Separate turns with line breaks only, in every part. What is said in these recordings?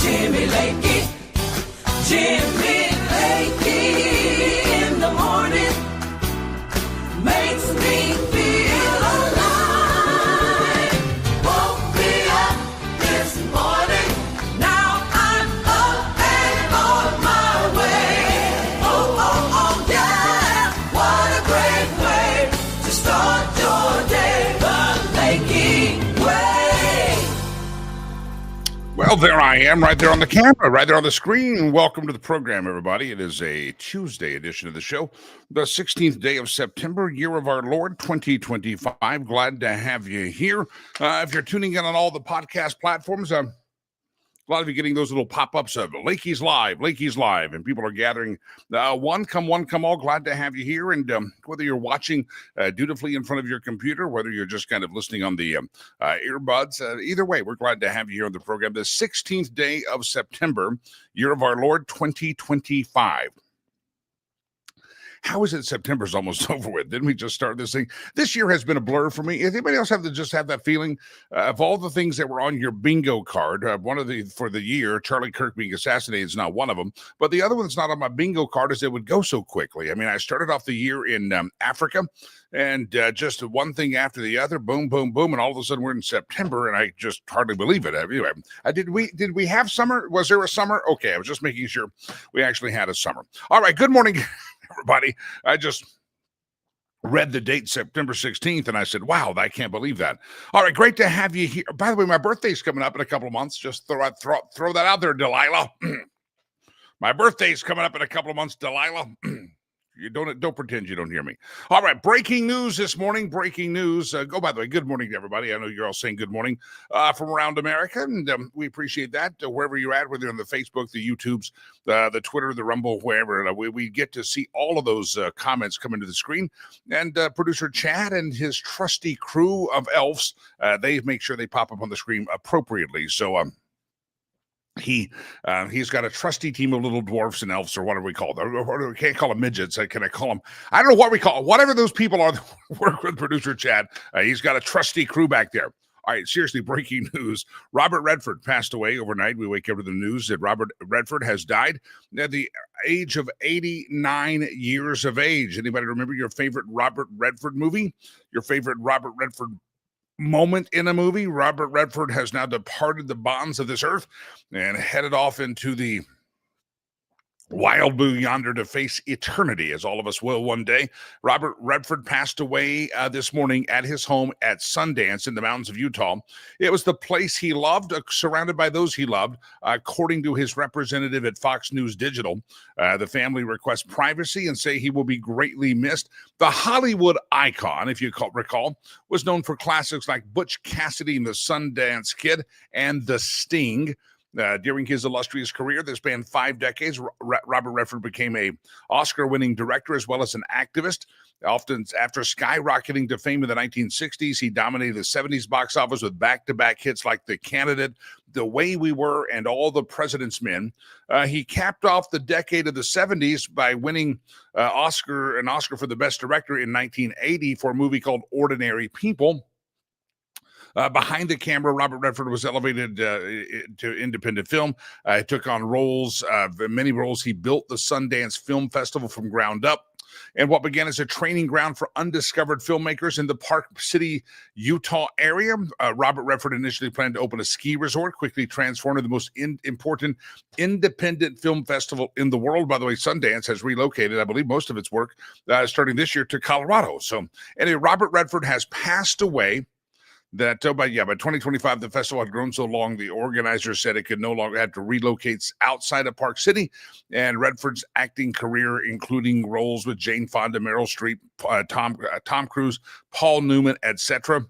Lakey, Jimmy Lakey in the morning makes me feel alive. Woke me up this morning, now I'm up and on my way. Oh, oh, oh, yeah, what a great way to start your day, the Lakey way.
Well, there I am, right there on the camera, right there on the screen. Welcome to the program, everybody. It is a Tuesday edition of the show, the 16th day of September, year of our Lord, 2025. Glad to have you here. If you're tuning in on all the podcast platforms, a lot of you getting those little pop-ups of Lakey's Live, and people are gathering. One come all. Glad to have you here. And whether you're watching dutifully in front of your computer, whether you're just kind of listening on the earbuds, either way, we're glad to have you here on the program. The 16th day of September, year of our Lord, 2025. How is it September's almost over with? Didn't we just start this thing? This year has been a blur for me. Does anybody else have that feeling of all the things that were on your bingo card? For the year, Charlie Kirk being assassinated is not one of them, but the other one that's not on my bingo card is it would go so quickly. I mean, I started off the year in Africa, and just one thing after the other, boom, boom, boom, and all of a sudden we're in September, and I just hardly believe it. Anyway, did we have summer? Was there a summer? Okay, I was just making sure we actually had a summer. All right, good morning, everybody. I just read the date, September 16th, and I said, wow, I can't believe that. All right, great to have you here. By the way, my birthday's coming up in a couple of months. Just throw that out there, Delilah. My birthday's coming up in a couple of months, Delilah. You don't pretend you don't hear me. All right, breaking news this morning. Breaking news. By the way, good morning to everybody. I know you're all saying good morning from around America, and we appreciate that. Wherever you're at, whether you're on the Facebook, the YouTubes, the Twitter, the Rumble, wherever, we get to see all of those comments come into the screen. And producer Chad and his trusty crew of elves, they make sure they pop up on the screen appropriately. So, he's got a trusty team of little dwarfs and elves, or whatever we call them. Or we can't call them midgets. Can I call them? I don't know what we call them. Whatever those people are that work with producer Chad. He's got a trusty crew back there. All right, seriously, breaking news. Robert Redford passed away overnight. We wake up to the news that Robert Redford has died at the age of 89 years of age. Anybody remember your favorite Robert Redford movie? Your favorite Robert Redford moment in a movie? Robert Redford has now departed the bonds of this earth and headed off into the wild blue yonder to face eternity, as all of us will one day. Robert Redford passed away this morning at his home at Sundance in the mountains of Utah. It was the place he loved, surrounded by those he loved, according to his representative at Fox News Digital. The family requests privacy and say he will be greatly missed. The Hollywood icon, if you recall, was known for classics like Butch Cassidy and the Sundance Kid and The Sting. During his illustrious career that spanned 5 decades, Robert Redford became an Oscar-winning director as well as an activist. Often after skyrocketing to fame in the 1960s, he dominated the 70s box office with back-to-back hits like The Candidate, The Way We Were, and All the President's Men. He capped off the decade of the 70s by winning an Oscar for the Best Director in 1980 for a movie called Ordinary People. Behind the camera, Robert Redford was elevated to independent film. He took on many roles. He built the Sundance Film Festival from ground up. And what began as a training ground for undiscovered filmmakers in the Park City, Utah area, Robert Redford initially planned to open a ski resort, quickly transformed into the most important independent film festival in the world. By the way, Sundance has relocated, I believe, most of its work starting this year to Colorado. So anyway, Robert Redford has passed away. By 2025, the festival had grown so long, the organizers said it could no longer have to relocate outside of Park City. And Redford's acting career, including roles with Jane Fonda, Meryl Streep, Tom Cruise, Paul Newman, etc.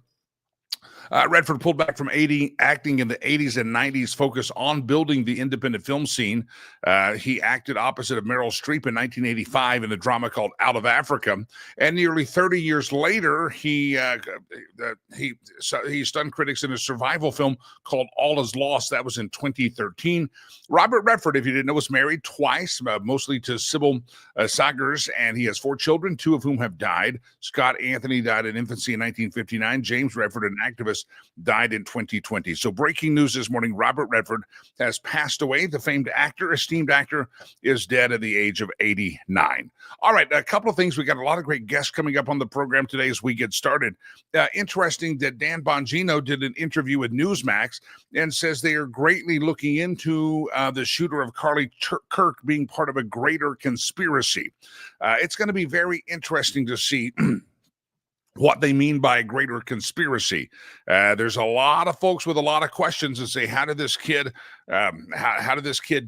Redford pulled back from acting in the 80s and 90s, focused on building the independent film scene. He acted opposite of Meryl Streep in 1985 in a drama called Out of Africa. And nearly 30 years later, he stunned critics in a survival film called All Is Lost. That was in 2013. Robert Redford, if you didn't know, was married twice, mostly to Sybil Sagers, and he has 4 children, 2 of whom have died. Scott Anthony died in infancy in 1959. James Redford, an activist, just died in 2020. So breaking news this morning, Robert Redford has passed away. The famed actor, esteemed actor, is dead at the age of 89. All right, a couple of things. We got a lot of great guests coming up on the program today as we get started. Interesting that Dan Bongino did an interview with Newsmax and says they are greatly looking into the shooter of Charlie Kirk being part of a greater conspiracy. It's going to be very interesting to see what they mean by a greater conspiracy. There's a lot of folks with a lot of questions and say, how did this kid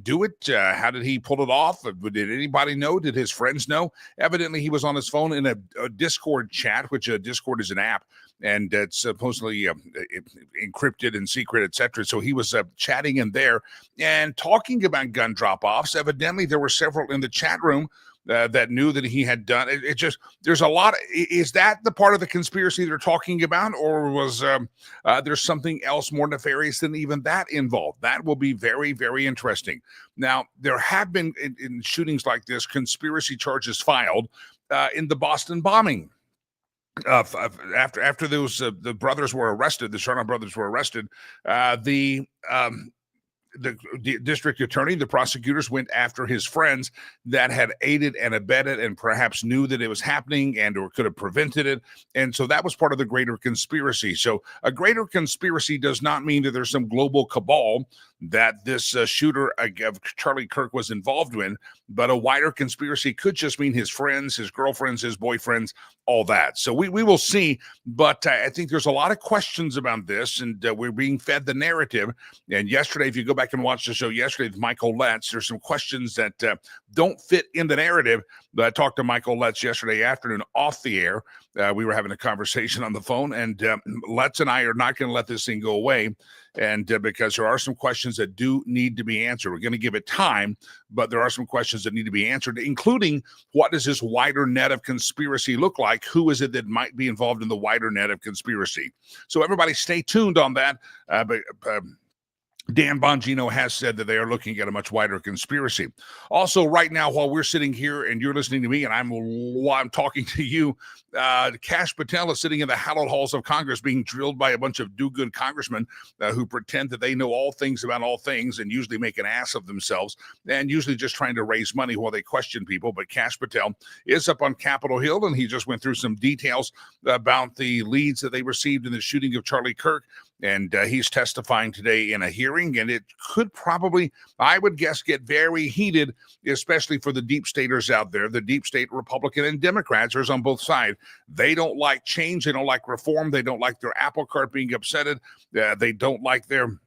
do it? How did he pull it off? Did anybody know? Did his friends know? Evidently, he was on his phone in a Discord chat, which Discord is an app, and it's supposedly encrypted and secret, etc. So he was chatting in there and talking about gun drop-offs. Evidently, there were several in the chat room that knew that he had done it. There's a lot. Is that the part of the conspiracy they're talking about, or was there's something else more nefarious than even that involved? That will be very, very interesting. Now, there have been in shootings like this conspiracy charges filed in the Boston bombing. After those the brothers were arrested, the Charnock brothers were arrested. The district attorney, the prosecutors went after his friends that had aided and abetted and perhaps knew that it was happening and or could have prevented it. And so that was part of the greater conspiracy. So a greater conspiracy does not mean that there's some global cabal that this shooter of Charlie Kirk was involved in, but a wider conspiracy could just mean his friends, his girlfriends, his boyfriends, all that. So we will see, but I think there's a lot of questions about this, and we're being fed the narrative. And yesterday, if you go back and watch the show yesterday with Michael Letts, there's some questions that don't fit in the narrative. But I talked to Michael Letts yesterday afternoon off the air. We were having a conversation on the phone, and Letts and I are not going to let this thing go away. And because there are some questions that do need to be answered. We're going to give it time, but there are some questions that need to be answered, including what does this wider net of conspiracy look like? Who is it that might be involved in the wider net of conspiracy? So everybody stay tuned on that. Dan Bongino has said that they are looking at a much wider conspiracy. Also, right now, while we're sitting here and you're listening to me and I'm talking to you, Kash Patel is sitting in the hallowed halls of Congress being drilled by a bunch of do-good congressmen who pretend that they know all things about all things and usually make an ass of themselves and usually just trying to raise money while they question people. But Kash Patel is up on Capitol Hill, and he just went through some details about the leads that they received in the shooting of Charlie Kirk. And he's testifying today in a hearing, and it could probably, I would guess, get very heated, especially for the deep staters out there. The deep state Republican and Democrats are on both sides. They don't like change. They don't like reform. They don't like their apple cart being upsetted. They don't like their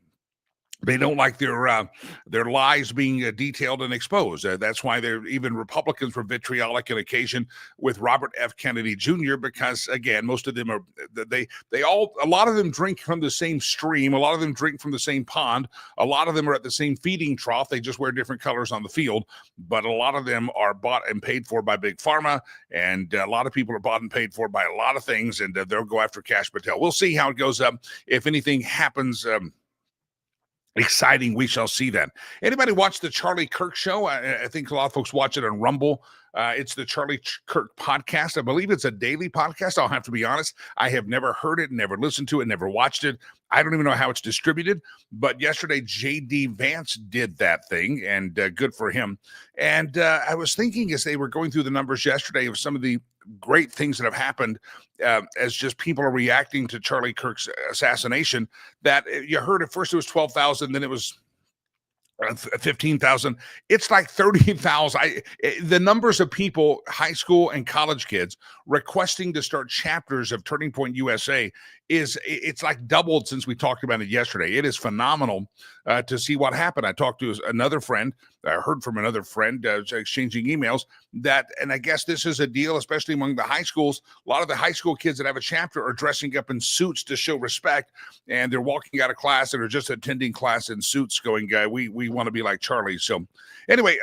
lies being detailed and exposed. That's why even Republicans were vitriolic on occasion with Robert F. Kennedy Jr. because, again, most of them are a lot of them drink from the same stream. A lot of them drink from the same pond. A lot of them are at the same feeding trough. They just wear different colors on the field. But a lot of them are bought and paid for by Big Pharma, and a lot of people are bought and paid for by a lot of things, and they'll go after Kash Patel. We'll see how it goes up. If anything happens exciting, we shall see that. Anybody watch the Charlie Kirk show? I think a lot of folks watch it on Rumble. It's the Charlie Kirk podcast. I believe it's a daily podcast. I'll have to be honest. I have never heard it, never listened to it, never watched it. I don't even know how it's distributed. But yesterday, J.D. Vance did that thing, and good for him. And I was thinking as they were going through the numbers yesterday of some of the great things that have happened as just people are reacting to Charlie Kirk's assassination, that you heard at first it was 12,000, then it was 15,000. It's like 30,000. The numbers of people, high school and college kids, requesting to start chapters of Turning Point USA it's like doubled since we talked about it yesterday. It is phenomenal to see what happened. I talked to another friend, I heard from another friend, exchanging emails and I guess this is a deal, especially among the high schools. A lot of the high school kids that have a chapter are dressing up in suits to show respect, and they're walking out of class and are just attending class in suits going, we want to be like Charlie. So anyway,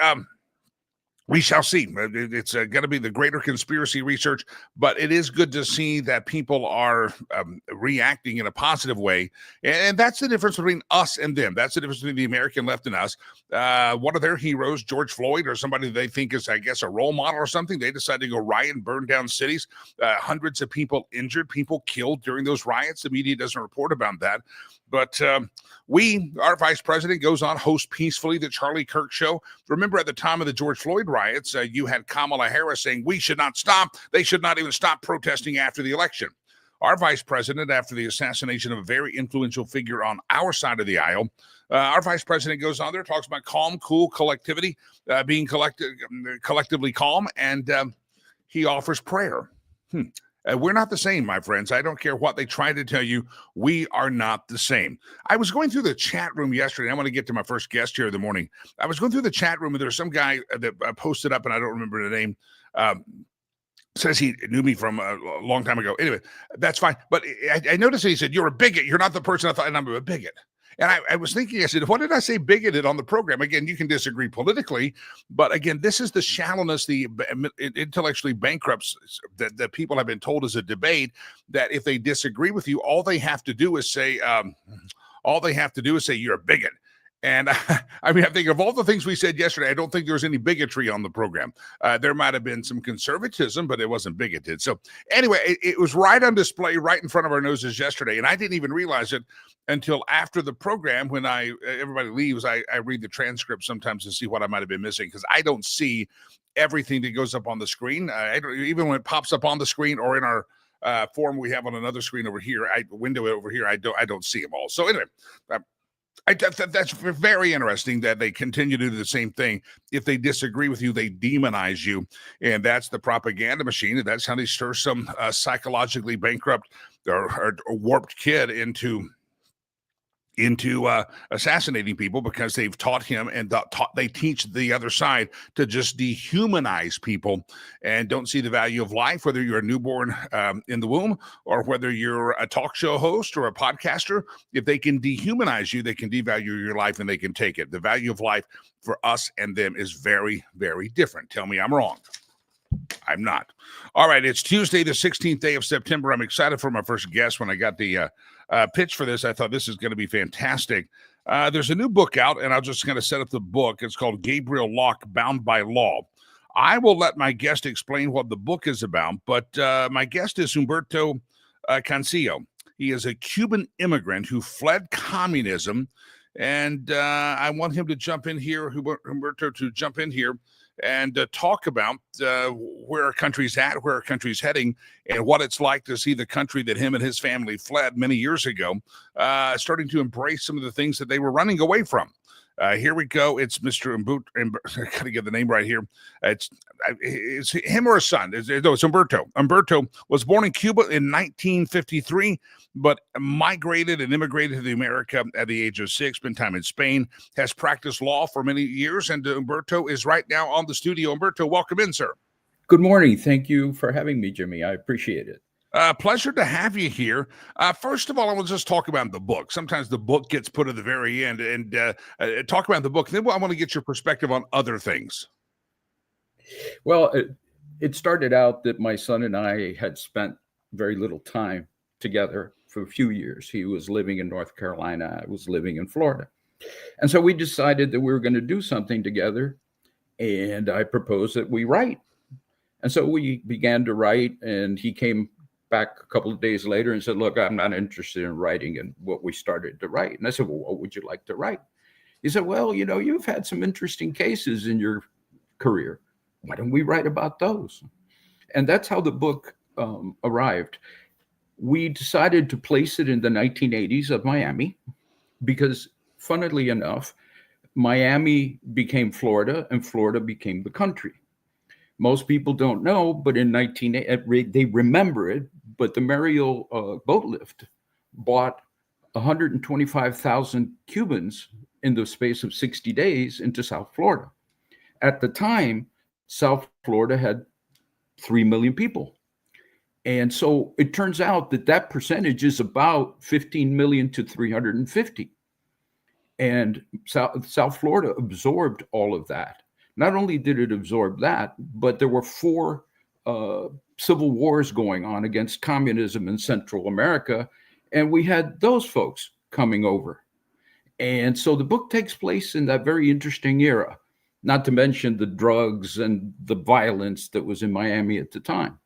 We shall see. It's going to be the greater conspiracy research, but it is good to see that people are reacting in a positive way. And that's the difference between us and them. That's the difference between the American left and us. One of their heroes, George Floyd, or somebody they think is, I guess, a role model or something, they decided to go riot and burn down cities. Hundreds of people injured, people killed during those riots. The media doesn't report about that. But our vice president goes on, hosts peacefully the Charlie Kirk show. Remember, at the time of the George Floyd riots, you had Kamala Harris saying, we should not stop. They should not even stop protesting after the election. Our vice president, after the assassination of a very influential figure on our side of the aisle, our vice president goes on there, talks about calm, cool collectivity, being collectively calm, and he offers prayer. We're not the same, my friends. I don't care what they try to tell you. We are not the same. I was going through the chat room yesterday. I want to get to my first guest here in the morning. I was going through the chat room, and there's some guy that posted up, and I don't remember the name. Says he knew me from a long time ago. Anyway, that's fine. But I noticed that he said, you're a bigot. You're not the person I thought, and I'm a bigot. And I was thinking, I said, what did I say bigoted on the program? Again, you can disagree politically, but again, this is the shallowness, the intellectually bankrupts that people have been told is a debate, that if they disagree with you, all they have to do is say, you're a bigot. And I mean, I think of all the things we said yesterday, I don't think there was any bigotry on the program. There might have been some conservatism, but it wasn't bigoted. So anyway, it was right on display right in front of our noses yesterday. And I didn't even realize it until after the program. When everybody leaves, I read the transcript sometimes to see what I might have been missing, because I don't see everything that goes up on the screen. Even when it pops up on the screen or in our form we have on another screen over here, window over here, I don't see them all. So anyway, that's very interesting that they continue to do the same thing. If they disagree with you, they demonize you. And that's the propaganda machine. And that's how they stir some psychologically bankrupt or warped kid into assassinating people, because they've taught him and they teach the other side to just dehumanize people and don't see the value of life, whether you're a newborn in the womb or whether you're a talk show host or a podcaster. If they can dehumanize you, they can devalue your life and they can take it. The value of life for us and them is very, very different. Tell me I'm wrong. I'm not. All right, it's Tuesday, the 16th day of September. I'm excited for my first guest. When I got the pitch for this, I thought this is going to be fantastic. There's a new book out, and I'll just kind of set up the book. It's called Gabriel Locke, Bound by Law. I will let my guest explain what the book is about, but my guest is Humberto Cancillo. He is a Cuban immigrant who fled communism, and I want him to jump in here, Humberto, to jump in here and talk about where our country's at, where our country's heading, and what it's like to see the country that him and his family fled many years ago starting to embrace some of the things that they were running away from. Here we go. It's Mr. I got to get the name right here. It's him or his son. It's Humberto. Humberto was born in Cuba in 1953, but migrated and immigrated to America at the age of 6, spent time in Spain, has practiced law for many years, and Humberto is right now on the studio. Humberto, welcome in, sir.
Good morning. Thank you for having me, Jimmy. I appreciate it.
Pleasure to have you here. First of all, I will just talk about the book. Sometimes the book gets put at the very end, and talk about the book. Then I want to get your perspective on other things.
Well, it started out that my son and I had spent very little time together for a few years. He was living in North Carolina. I was living in Florida. And so we decided that we were going to do something together, and I proposed that we write. And so we began to write, and he came back a couple of days later and said, look, I'm not interested in writing, and what we started to write. And I said, well, what would you like to write? He said, well, you've had some interesting cases in your career. Why don't we write about those? And that's how the book arrived. We decided to place it in the 1980s of Miami because, funnily enough, Miami became Florida and Florida became the country. Most people don't know, but in they remember it, but the Mariel boat lift brought 125,000 Cubans in the space of 60 days into South Florida. At the time, South Florida had 3 million people. And so it turns out that percentage is about 15 million to 350. And South Florida absorbed all of that. Not only did it absorb that, but there were 4 civil wars going on against communism in Central America, and we had those folks coming over. And so the book takes place in that very interesting era, not to mention the drugs and the violence that was in Miami at the time.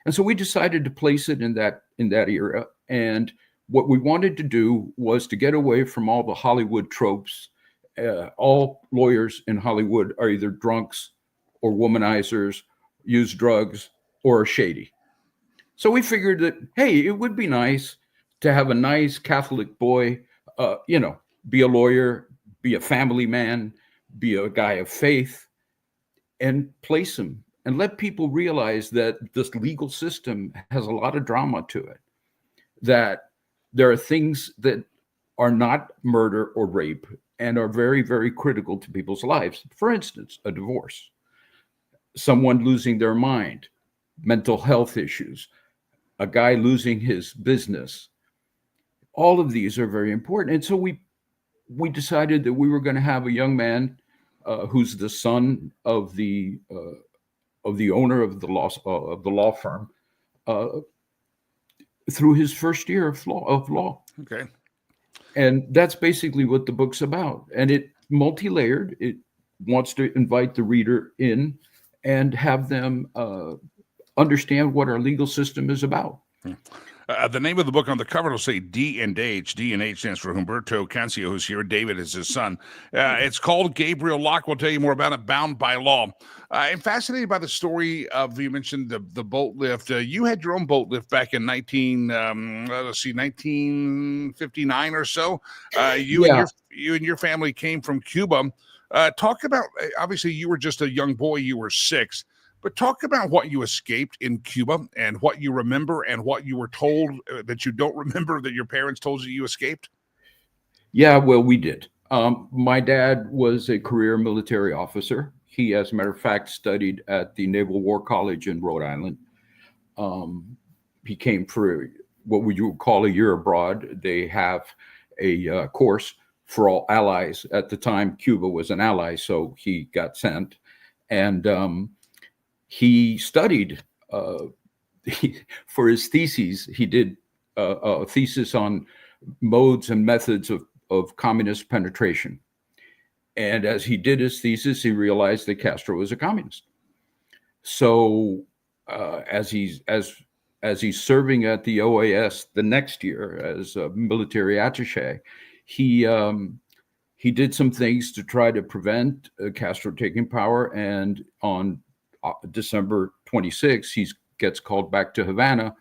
And so we decided to place it in that era. And what we wanted to do was to get away from all the Hollywood tropes. All lawyers in Hollywood are either drunks or womanizers, use drugs, or are shady. So we figured that, hey, it would be nice to have a nice Catholic boy, be a lawyer, be a family man, be a guy of faith, and place him and let people realize that this legal system has a lot of drama to it, that there are things that are not murder or rape and are very, very critical to people's lives. For instance, a divorce, someone losing their mind, mental health issues, a guy losing his business. All of these are very important. And so we decided that we were going to have a young man who's the son of the owner of the law firm through his first year of law.
Okay.
And that's basically what the book's about. And it multi-layered. It wants to invite the reader in and have them understand what our legal system is about.
The name of the book on the cover will say D&H. D&H stands for Humberto Cancio, who's here. David is his son. It's called Gabriel Locke. We'll tell you more about it, Bound by Law. I'm fascinated by the story of, you mentioned the boat lift. You had your own boat lift back in 1959 or so. You and your family came from Cuba. Talk about, obviously, you were just a young boy. You were 6. But talk about what you escaped in Cuba and what you remember and what you were told that you don't remember that your parents told you escaped.
Yeah, well, we did. My dad was a career military officer. He, as a matter of fact, studied at the Naval War College in Rhode Island. He came for what would you call a year abroad. They have a course for all allies. At the time, Cuba was an ally, so he got sent. And he studied for his thesis. He did a thesis on modes and methods of communist penetration. And as he did his thesis, he realized that Castro was a communist. So as he's serving at the OAS the next year as a military attaché, he did some things to try to prevent Castro taking power. And on December 26, he gets called back to Havana.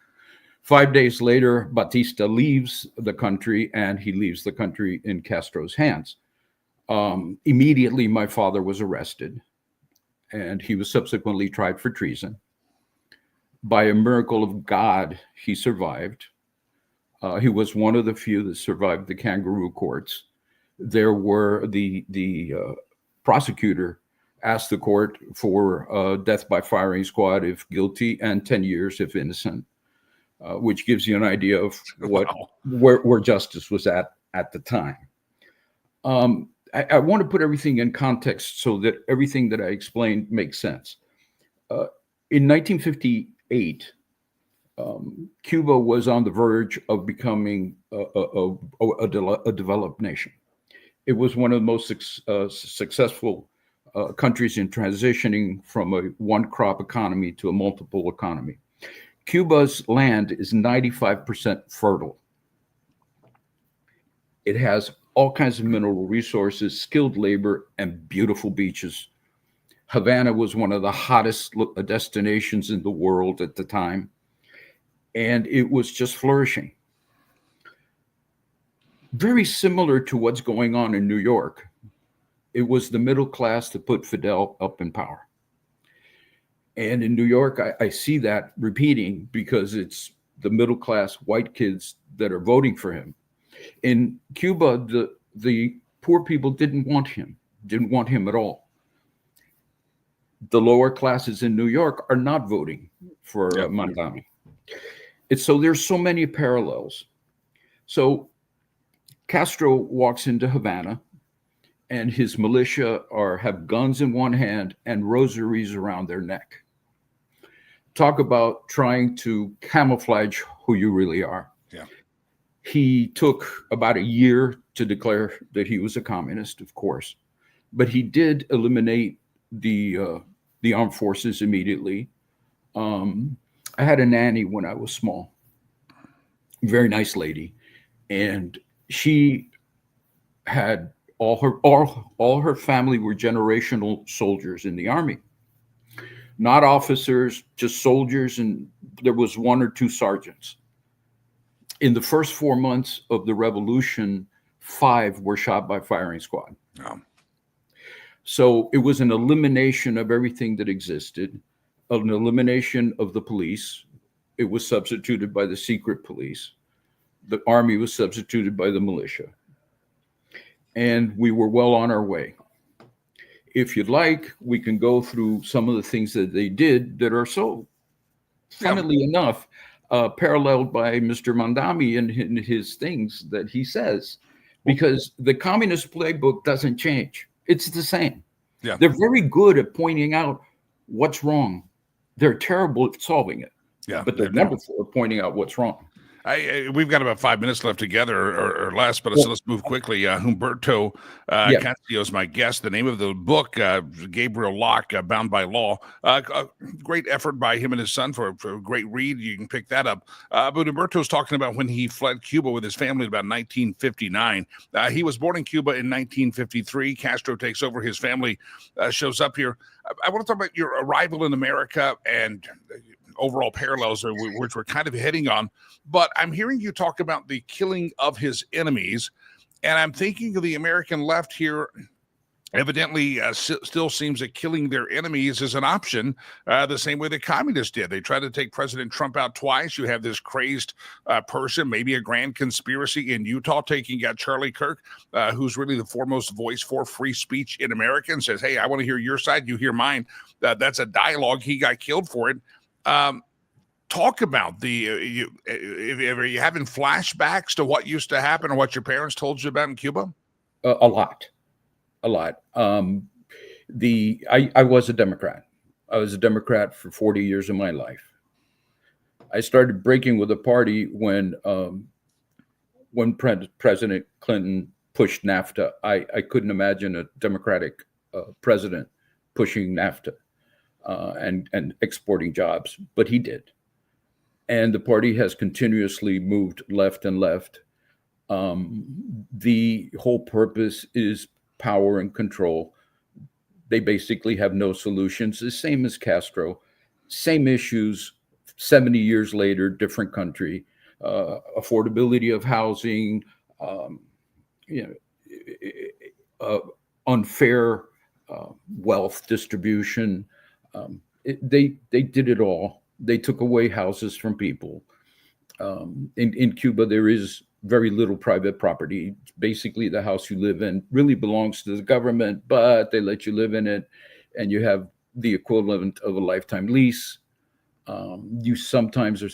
5 days later, Batista leaves the country, and he leaves the country in Castro's hands. Immediately, my father was arrested, and he was subsequently tried for treason. By a miracle of God, he survived. He was one of the few that survived the kangaroo courts. There were the prosecutor asked the court for death by firing squad if guilty and 10 years if innocent, which gives you an idea of where justice was at the time. I want to put everything in context so that everything that I explained makes sense. In 1958, Cuba was on the verge of becoming a developed nation. It was one of the most successful countries in transitioning from a one-crop economy to a multiple economy. Cuba's land is 95% fertile. It has all kinds of mineral resources, skilled labor, and beautiful beaches. Havana was one of the hottest destinations in the world at the time, and it was just flourishing. Very similar to what's going on in New York. It was the middle class that put Fidel up in power. And in New York, I see that repeating because it's the middle class white kids that are voting for him. In Cuba, the poor people didn't want him at all. The lower classes in New York are not voting for Mandami. So there's so many parallels. So Castro walks into Havana, and his militia have guns in one hand and rosaries around their neck. Talk about trying to camouflage who you really are.
Yeah.
He took about a year to declare that he was a communist, of course, but he did eliminate the armed forces immediately. I had a nanny when I was small, very nice lady, and she had all her family were generational soldiers in the army, not officers, just soldiers, and there was one or two sergeants. In the first 4 months of the revolution, 5 were shot by firing squad.
Oh.
So it was an elimination of everything that existed, an elimination of the police. It was substituted by the secret police. The army was substituted by the militia. And we were well on our way. If you'd like, we can go through some of the things that they did that are so, funnily enough, paralleled by Mr. Mandami and his things that he says, because the communist playbook doesn't change. It's the same.
Yeah.
They're very good at pointing out what's wrong. They're terrible at solving it.
Yeah,
but they're wonderful at pointing out what's wrong.
We've got about 5 minutes left together or less, but so let's move quickly. Humberto Castillo is my guest. The name of the book, Gabriel Locke, Bound by Law. Great effort by him and his son for a great read. You can pick that up. But Humberto's talking about when he fled Cuba with his family in about 1959. He was born in Cuba in 1953. Castro takes over. His family shows up here. I want to talk about your arrival in America and overall parallels, which we're kind of heading on. But I'm hearing you talk about the killing of his enemies, and I'm thinking of the American left here. Evidently, still seems that killing their enemies is an option, the same way the communists did. They tried to take President Trump out twice. You have this crazed person, maybe a grand conspiracy in Utah, taking out Charlie Kirk, who's really the foremost voice for free speech in America, and says, hey, I want to hear your side, you hear mine. That's a dialogue. He got killed for it. Talk about are you having flashbacks to what used to happen or what your parents told you about in Cuba?
A lot. I was a Democrat. I was a Democrat for 40 years of my life. I started breaking with the party when President Clinton pushed NAFTA. I couldn't imagine a Democratic president pushing NAFTA and exporting jobs, but he did. And the party has continuously moved left and left. The whole purpose is power and control. They basically have no solutions. The same as Castro, same issues, 70 years later, different country, affordability of housing, unfair wealth distribution. They did it all. They took away houses from people. In Cuba, there is very little private property. Basically, the house you live in really belongs to the government, but they let you live in it, and you have the equivalent of a lifetime lease. You sometimes,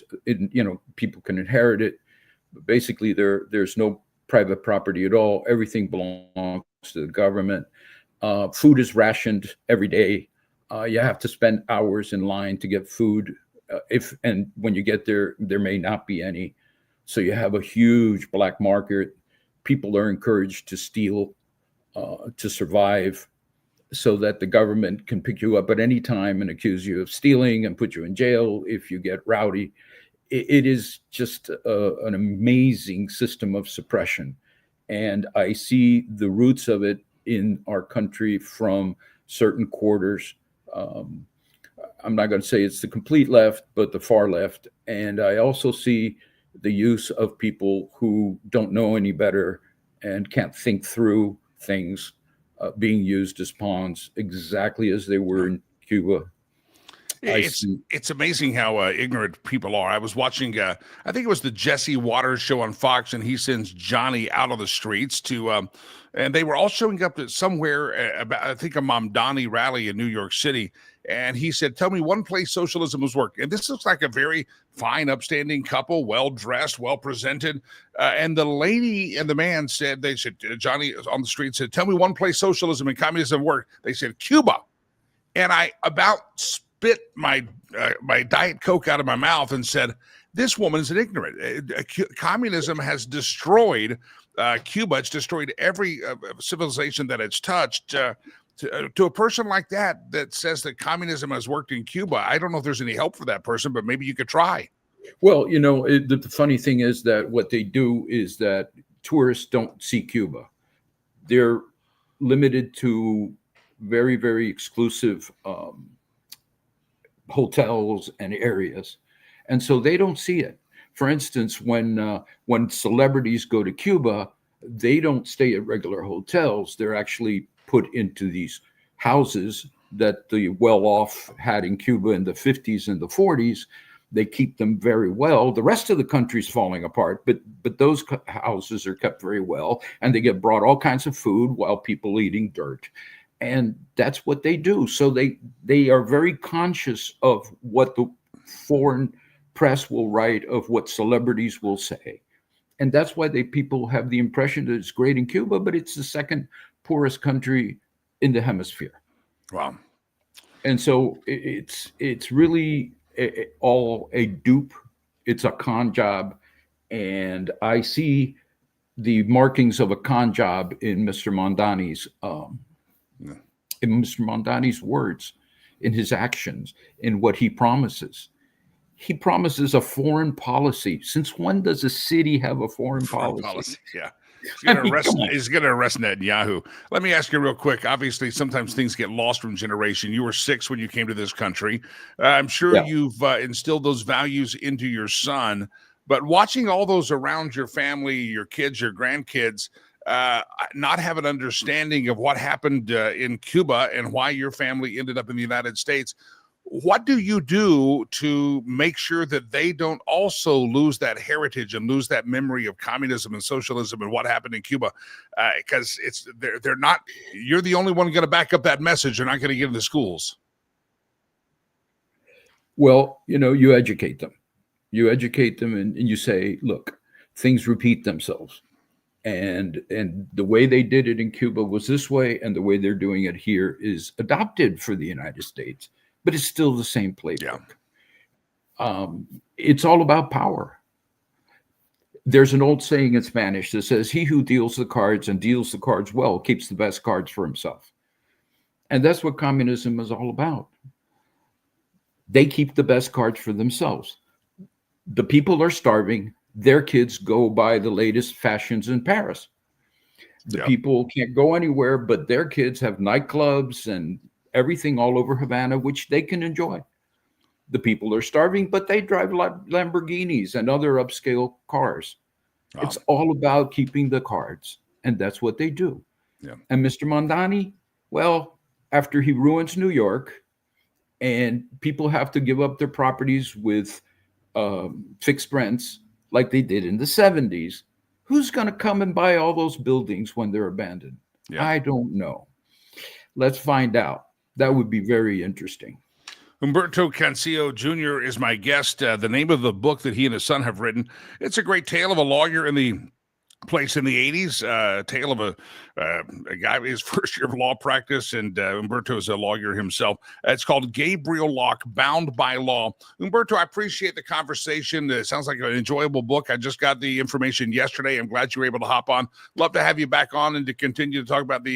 people can inherit it, but basically there's no private property at all. Everything belongs to the government. Food is rationed every day. You have to spend hours in line to get food. And when you get there, there may not be any. So you have a huge black market. People are encouraged to steal to survive, so that the government can pick you up at any time and accuse you of stealing and put you in jail if you get rowdy. It is just an amazing system of suppression. And I see the roots of it in our country from certain quarters. I'm not going to say it's the complete left, but the far left. And I also see the use of people who don't know any better and can't think through things being used as pawns, exactly as they were in Cuba. I
It's
see.
it's amazing how ignorant people are. I was watching, I think it was the Jesse Waters show on Fox, and he sends Johnny out on the streets and they were all showing up at somewhere about, I think, a Mamdani rally in New York City. And he said, "Tell me one place socialism has worked." And this looks like a very fine, upstanding couple, well dressed, well presented. And the lady and the man said, Johnny on the street said, "Tell me one place socialism and communism worked." They said, "Cuba." And I about spit my Diet Coke out of my mouth and said, "This woman is an ignorant. Communism has destroyed Cuba. It's destroyed every civilization that it's touched." To a person like that says that communism has worked in Cuba, I don't know if there's any help for that person, but maybe you could try.
Well, the funny thing is that what they do is that tourists don't see Cuba. They're limited to very, very exclusive hotels and areas, and so they don't see it. For instance, when celebrities go to Cuba, they don't stay at regular hotels. They're actually put into these houses that the well-off had in Cuba in the 50s and the 40s. They keep them very well. The rest of the country's falling apart, but those houses are kept very well, and they get brought all kinds of food while people eating dirt. And that's what they do. So they are very conscious of what the foreign press will write, of what celebrities will say. And that's why people have the impression that it's great in Cuba, but it's the second poorest country in the hemisphere.
Wow.
And so it's really all a dupe. It's a con job. And I see the markings of a con job in Mr. Mondani's words, in his actions, in what he promises. He promises a foreign policy. Since when does a city have a foreign policy?
Yeah. He's going to arrest Netanyahu. Let me ask you real quick. Obviously, sometimes things get lost from generation. You were 6 when you came to this country. I'm sure you've instilled those values into your son. But watching all those around your family, your kids, your grandkids, not have an understanding of what happened in Cuba and why your family ended up in the United States, what do you do to make sure that they don't also lose that heritage and lose that memory of communism and socialism and what happened in Cuba? Because they're not. You're the only one going to back up that message. They're not going to get in the schools.
Well, you educate them. You educate them, and you say, look, things repeat themselves. And the way they did it in Cuba was this way, and the way they're doing it here is adopted for the United States. But it's still the same playbook. Yeah. It's all about power. There's an old saying in Spanish that says, "He who deals the cards and deals the cards well keeps the best cards for himself." And that's what communism is all about. They keep the best cards for themselves. The people are starving. Their kids go buy the latest fashions in Paris. The people can't go anywhere, but their kids have nightclubs and everything all over Havana, which they can enjoy. The people are starving, but they drive Lamborghinis and other upscale cars. Wow. It's all about keeping the cards, and that's what they do. Yeah. And Mr. Mondani, well, after he ruins New York, and people have to give up their properties with fixed rents like they did in the 70s, who's going to come and buy all those buildings when they're abandoned? Yeah. I don't know. Let's find out. That would be very interesting.
Humberto Cancillo Jr. is my guest. The name of the book that he and his son have written, it's a great tale of a lawyer in the place in the 80s, tale of a guy, his first year of law practice, and Humberto is a lawyer himself. It's called Gabriel Locke, Bound by Law. Humberto, I appreciate the conversation. It sounds like an enjoyable book. I just got the information yesterday. I'm glad you were able to hop on. Love to have you back on and to continue to talk about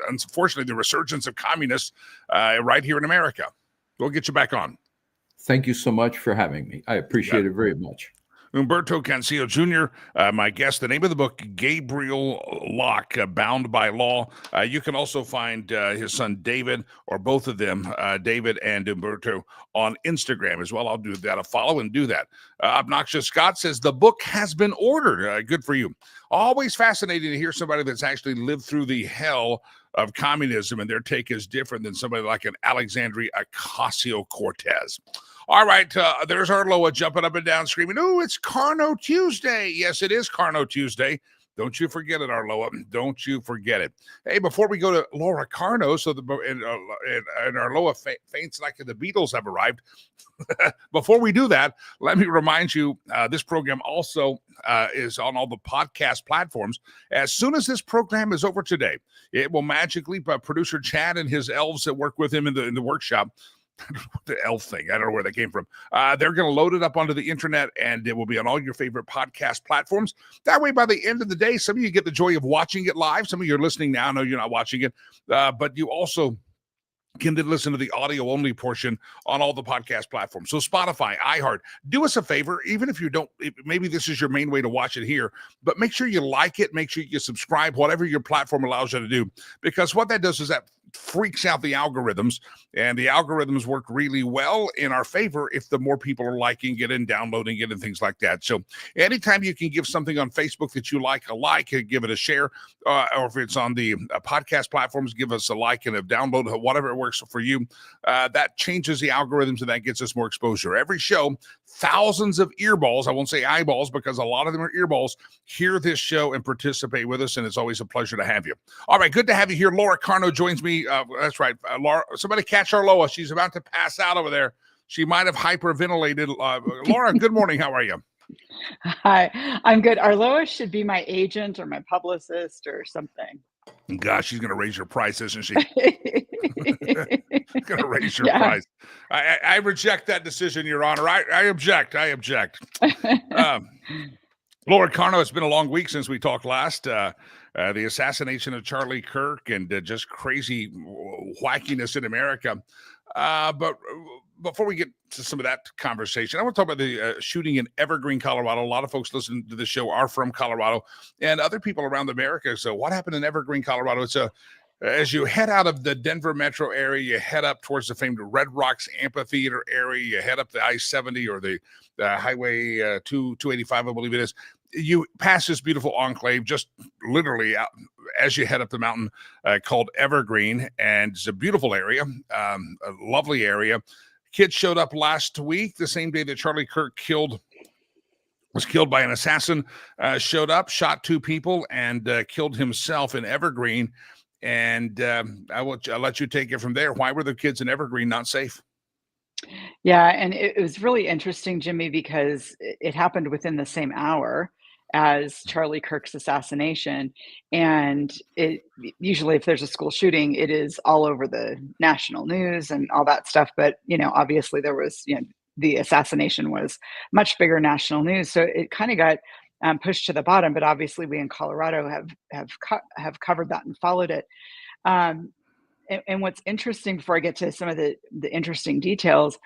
unfortunately, the resurgence of communists right here in America. We'll get you back on.
Thank you so much for having me. I appreciate it very much.
Humberto Cancillo Jr., my guest. The name of the book, Gabriel Locke, Bound by Law. You can also find his son David, or both of them, David and Humberto, on Instagram as well. I'll do that. I'll follow and do that. Obnoxious Scott says the book has been ordered. Good for you. Always fascinating to hear somebody that's actually lived through the hell of communism, and their take is different than somebody like an Alexandria Ocasio-Cortez. All right, there's our Loa jumping up and down, screaming, "Ooh, it's Carno Tuesday." Yes, it is Carno Tuesday. Don't you forget it, Arloa. Don't you forget it. Hey, before we go to Laura Carno, and Arloa faints like the Beatles have arrived. Before we do that, let me remind you, this program also is on all the podcast platforms. As soon as this program is over today, it will magically, producer Chad and his elves that work with him in the workshop, the elf thing, I don't know where that came from. They're going to load it up onto the internet, and it will be on all your favorite podcast platforms. That way, by the end of the day, some of you get the joy of watching it live. Some of you are listening now. I know you're not watching it, but you also can then listen to the audio only portion on all the podcast platforms. So Spotify, iHeart, do us a favor, even if you don't, maybe this is your main way to watch it here, but make sure you like it, make sure you subscribe, whatever your platform allows you to do, because what that does is that freaks out the algorithms, and the algorithms work really well in our favor if the more people are liking it and downloading it and things like that. So anytime you can give something on Facebook that you like a like, give it a share, or if it's on the podcast platforms, give us a like and a download, whatever it works for you. That changes the algorithms, and that gets us more exposure. Every show, thousands of earballs, I won't say eyeballs because a lot of them are earballs, hear this show and participate with us, and it's always a pleasure to have you. All right, good to have you here. Laura Carno joins me. That's right. Laura, somebody catch Arloa. She's about to pass out over there. She might have hyperventilated. Laura, good morning. How are you?
Hi, I'm good. Arloa should be my agent or my publicist or something.
Gosh, she's going to raise your price, isn't she? Going to raise your price. I reject that decision, Your Honor. I object. I object. Laura Carno, it's been a long week since we talked last. The assassination of Charlie Kirk and just crazy wackiness in America. But before we get to some of that conversation, I want to talk about the shooting in Evergreen, Colorado. A lot of folks listening to the show are from Colorado and other people around America. So what happened in Evergreen, Colorado? It's as you head out of the Denver metro area, you head up towards the famed Red Rocks Amphitheater area, you head up the I-70 or the Highway 285, I believe it is. You pass this beautiful enclave just literally out as you head up the mountain called Evergreen, and it's a beautiful area, a lovely area. Kids showed up last week, the same day that Charlie Kirk was killed by an assassin, showed up, shot two people, and killed himself in Evergreen. And I'll let you take it from there. Why were the kids in Evergreen not safe?
Yeah, and it was really interesting, Jimmy, because it happened within the same hour as Charlie Kirk's assassination. And it usually, if there's a school shooting, it is all over the national news and all that stuff. But, obviously there was, the assassination was much bigger national news. So it kind of got pushed to the bottom. But obviously we in Colorado have covered that and followed it. And what's interesting, before I get to some of the interesting details,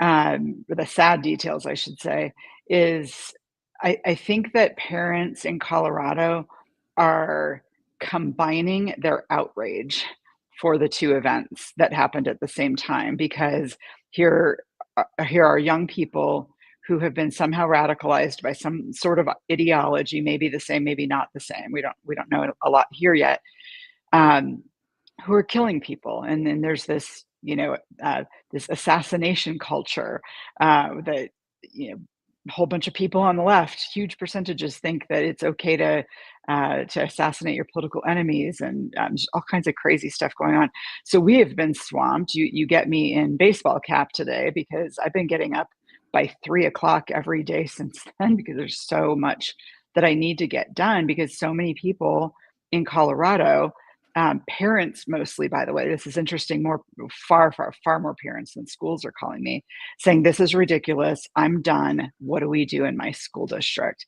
or the sad details, I should say, is I think that parents in Colorado are combining their outrage for the two events that happened at the same time, because here are young people who have been somehow radicalized by some sort of ideology, maybe the same, maybe not the same. We don't know a lot here yet. Who are killing people, and then there's this, this assassination culture that a whole bunch of people on the left, huge percentages, think that it's okay to assassinate your political enemies, and all kinds of crazy stuff going on. So we have been swamped. You get me in baseball cap today because I've been getting up by 3:00 every day since then, because there's so much that I need to get done, because so many people in Colorado, parents mostly, by the way, this is interesting, far more parents than schools are calling me, saying, this is ridiculous, I'm done, what do we do in my school district?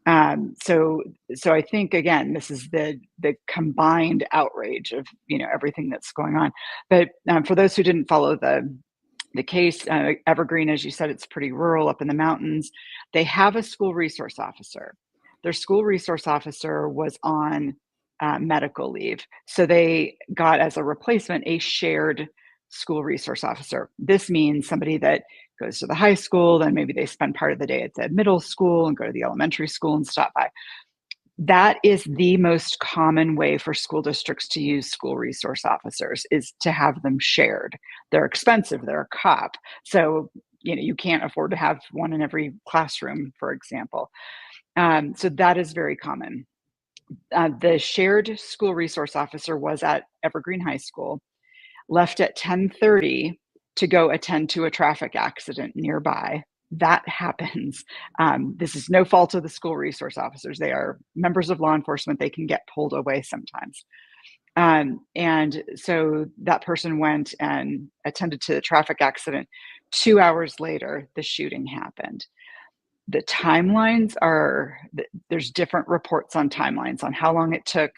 So I think, again, this is the combined outrage of everything that's going on. But for those who didn't follow the case, Evergreen, as you said, it's pretty rural up in the mountains. They have a school resource officer. Their school resource officer was on medical leave. So they got, as a replacement, a shared school resource officer. This means somebody that goes to the high school, then maybe they spend part of the day at the middle school and go to the elementary school and stop by. That is the most common way for school districts to use school resource officers, is to have them shared. They're expensive, they're a cop. So, you can't afford to have one in every classroom, for example. So that is very common. The shared school resource officer was at Evergreen High School, left at 10:30 to go attend to a traffic accident nearby. That happens. This is no fault of the school resource officers. They are members of law enforcement. They can get pulled away sometimes. And so that person went and attended to the traffic accident. 2 hours later, the shooting happened. The timelines are, there's different reports on timelines on how long it took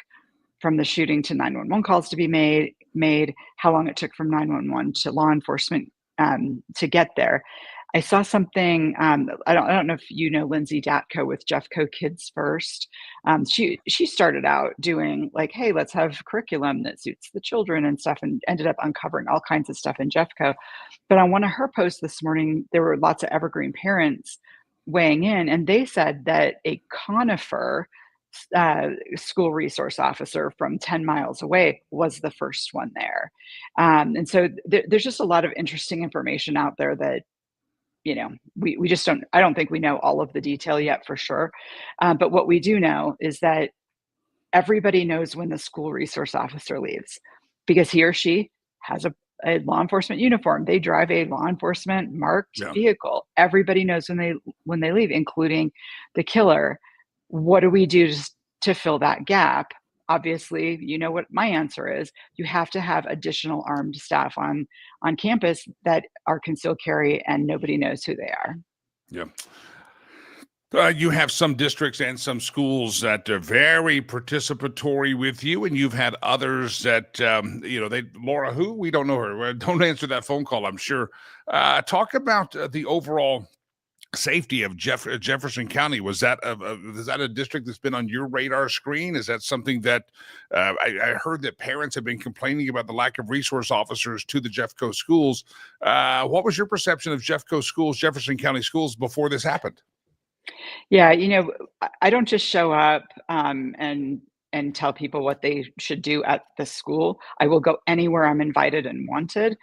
from the shooting to 911 calls to be made, how long it took from 911 to law enforcement to get there. I saw something. I don't know if you know Lindsay Datko with Jeffco Kids First. She started out doing like, hey, let's have curriculum that suits the children and stuff, and ended up uncovering all kinds of stuff in Jeffco. But on one of her posts this morning, there were lots of Evergreen parents weighing in, and they said that a conifer school resource officer from 10 miles away was the first one there. And so there's just a lot of interesting information out there that, we just I don't think we know all of the detail yet for sure. But what we do know is that everybody knows when the school resource officer leaves, because he or she has a law enforcement uniform. They drive a law enforcement marked vehicle. Everybody knows when they leave, including the killer. What do we do to fill that gap? Obviously, you know what my answer is. You have to have additional armed staff on campus that are concealed carry, and nobody knows who they are.
Yeah. You have some districts and some schools that are very participatory with you, and you've had others that, Laura, who? We don't know her. Don't answer that phone call, I'm sure. Talk about the overall safety of Jefferson County. Was that is that a district that's been on your radar screen? Is that something that I heard that parents have been complaining about the lack of resource officers to the Jeffco schools? What was your perception of Jeffco schools, Jefferson County schools, before this happened?
Yeah, I don't just show up and tell people what they should do at the school. I will go anywhere I'm invited and wanted.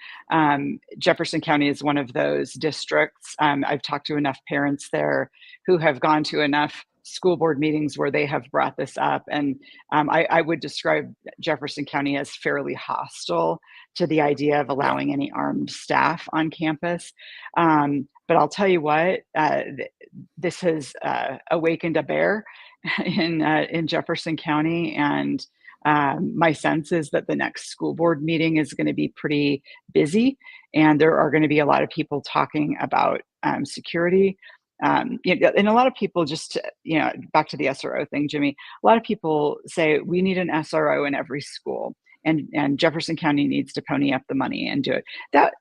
Jefferson County is one of those districts. I've talked to enough parents there who have gone to enough school board meetings where they have brought this up. And I would describe Jefferson County as fairly hostile to the idea of allowing any armed staff on campus. But I'll tell you what, this has awakened a bear in Jefferson County, and my sense is that the next school board meeting is going to be pretty busy, and there are going to be a lot of people talking about security. And a lot of people just, back to the SRO thing, Jimmy, a lot of people say we need an SRO in every school, and Jefferson County needs to pony up the money and do it. That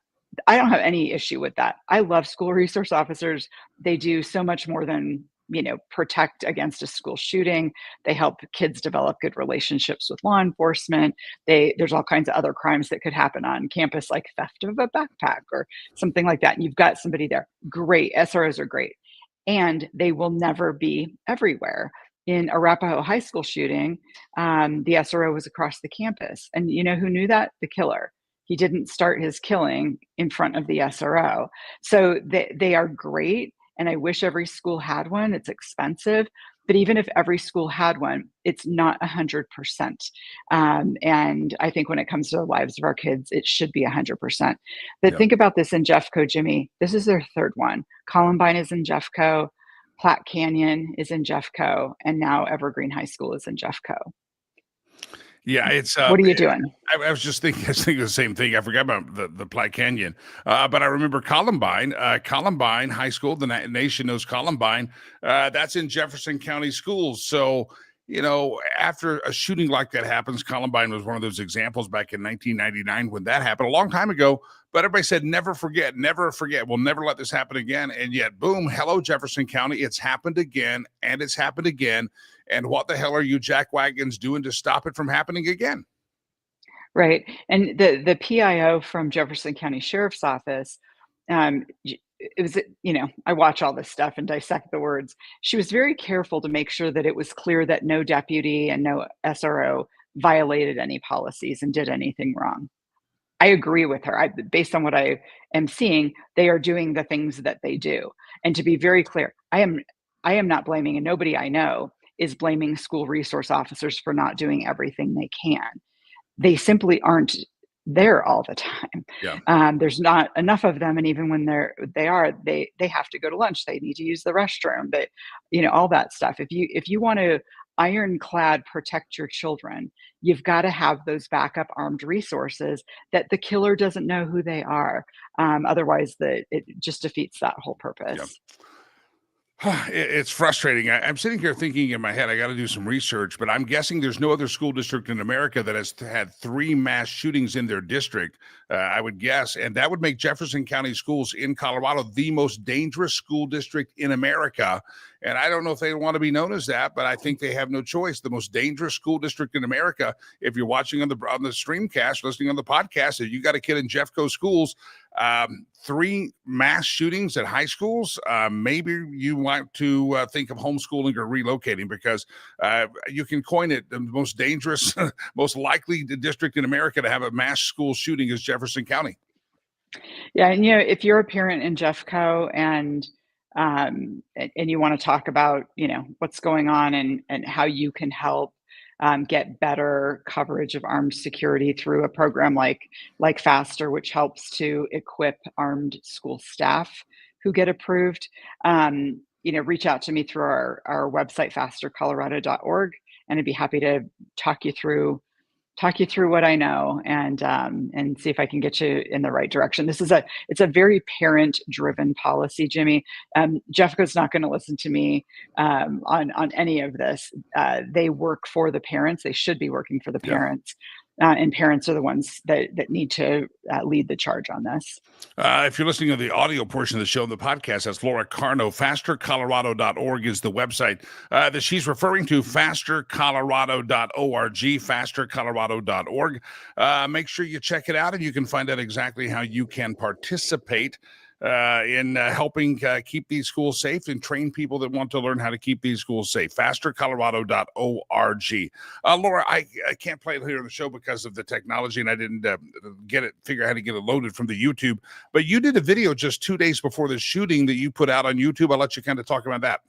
I don't have any issue with that. I love school resource officers. They do so much more than, protect against a school shooting. They help kids develop good relationships with law enforcement. There's all kinds of other crimes that could happen on campus, like theft of a backpack or something like that. And you've got somebody there. Great. SROs are great. And they will never be everywhere. In Arapahoe High School shooting, the SRO was across the campus. And you know who knew that? The killer. He didn't start his killing in front of the SRO. So they are great. And I wish every school had one. It's expensive. But even if every school had one, it's not 100%. And I think when it comes to the lives of our kids, it should be 100%. But think about this in Jeffco, Jimmy. This is their third one. Columbine is in Jeffco. Platte Canyon is in Jeffco. And now Evergreen High School is in Jeffco.
Yeah, it's
what are you doing?
I was thinking the same thing. I forgot about the Platte Canyon, but I remember Columbine High School. The nation knows Columbine. That's in Jefferson County schools. So after a shooting like that happens, Columbine was one of those examples back in 1999 when that happened, a long time ago. But everybody said, never forget, never forget. We'll never let this happen again. And yet, boom, hello, Jefferson County. It's happened again, and it's happened again. And what the hell are you jackwagons doing to stop it from happening again?
Right. And the PIO from Jefferson County Sheriff's Office, it was, I watch all this stuff and dissect the words. She was very careful to make sure that it was clear that no deputy and no SRO violated any policies and did anything wrong. I agree with her. Based on what I am seeing, they are doing the things that they do. And to be very clear, I am not blaming, and nobody I know is blaming school resource officers for not doing everything they can. They simply aren't there all the time.
Yeah.
There's not enough of them, and even when they have to go to lunch. They need to use the restroom. All that stuff. If you want to ironclad protect your children, you've got to have those backup armed resources that the killer doesn't know who they are. Otherwise, it just defeats that whole purpose.
Yeah. It's frustrating. I'm sitting here thinking in my head, I got to do some research, but I'm guessing there's no other school district in America that has had 3 mass shootings in their district, I would guess. And that would make Jefferson County Schools in Colorado the most dangerous school district in America. And I don't know if they want to be known as that, but I think they have no choice. The most dangerous school district in America. If you're watching on the streamcast, listening on the podcast, if you got a kid in Jeffco schools, 3 mass shootings at high schools, maybe you want to think of homeschooling or relocating, because you can coin it the most dangerous, most likely district in America to have a mass school shooting is Jefferson County.
Yeah, and if you're a parent in Jeffco and you want to talk about what's going on and how you can help get better coverage of armed security through a program like FASTER, which helps to equip armed school staff who get approved, reach out to me through our website, fastercolorado.org, and I'd be happy to talk you through what I know and see if I can get you in the right direction. It's a very parent-driven policy, Jimmy. Jeffco's not going to listen to me on any of this. They work for the parents. They should be working for the parents. And parents are the ones that need to lead the charge on this.
If you're listening to the audio portion of the show, the podcast, that's Laura Carno. FasterColorado.org is the website that she's referring to, FasterColorado.org, FasterColorado.org. Make sure you check it out, and you can find out exactly how you can participate in helping keep these schools safe and train people that want to learn how to keep these schools safe. FasterColorado.org. Laura, I can't play it here on the show because of the technology, and I didn't figure out how to get it loaded from the YouTube. But you did a video just 2 days before the shooting that you put out on YouTube. I'll let you kind of talk about that.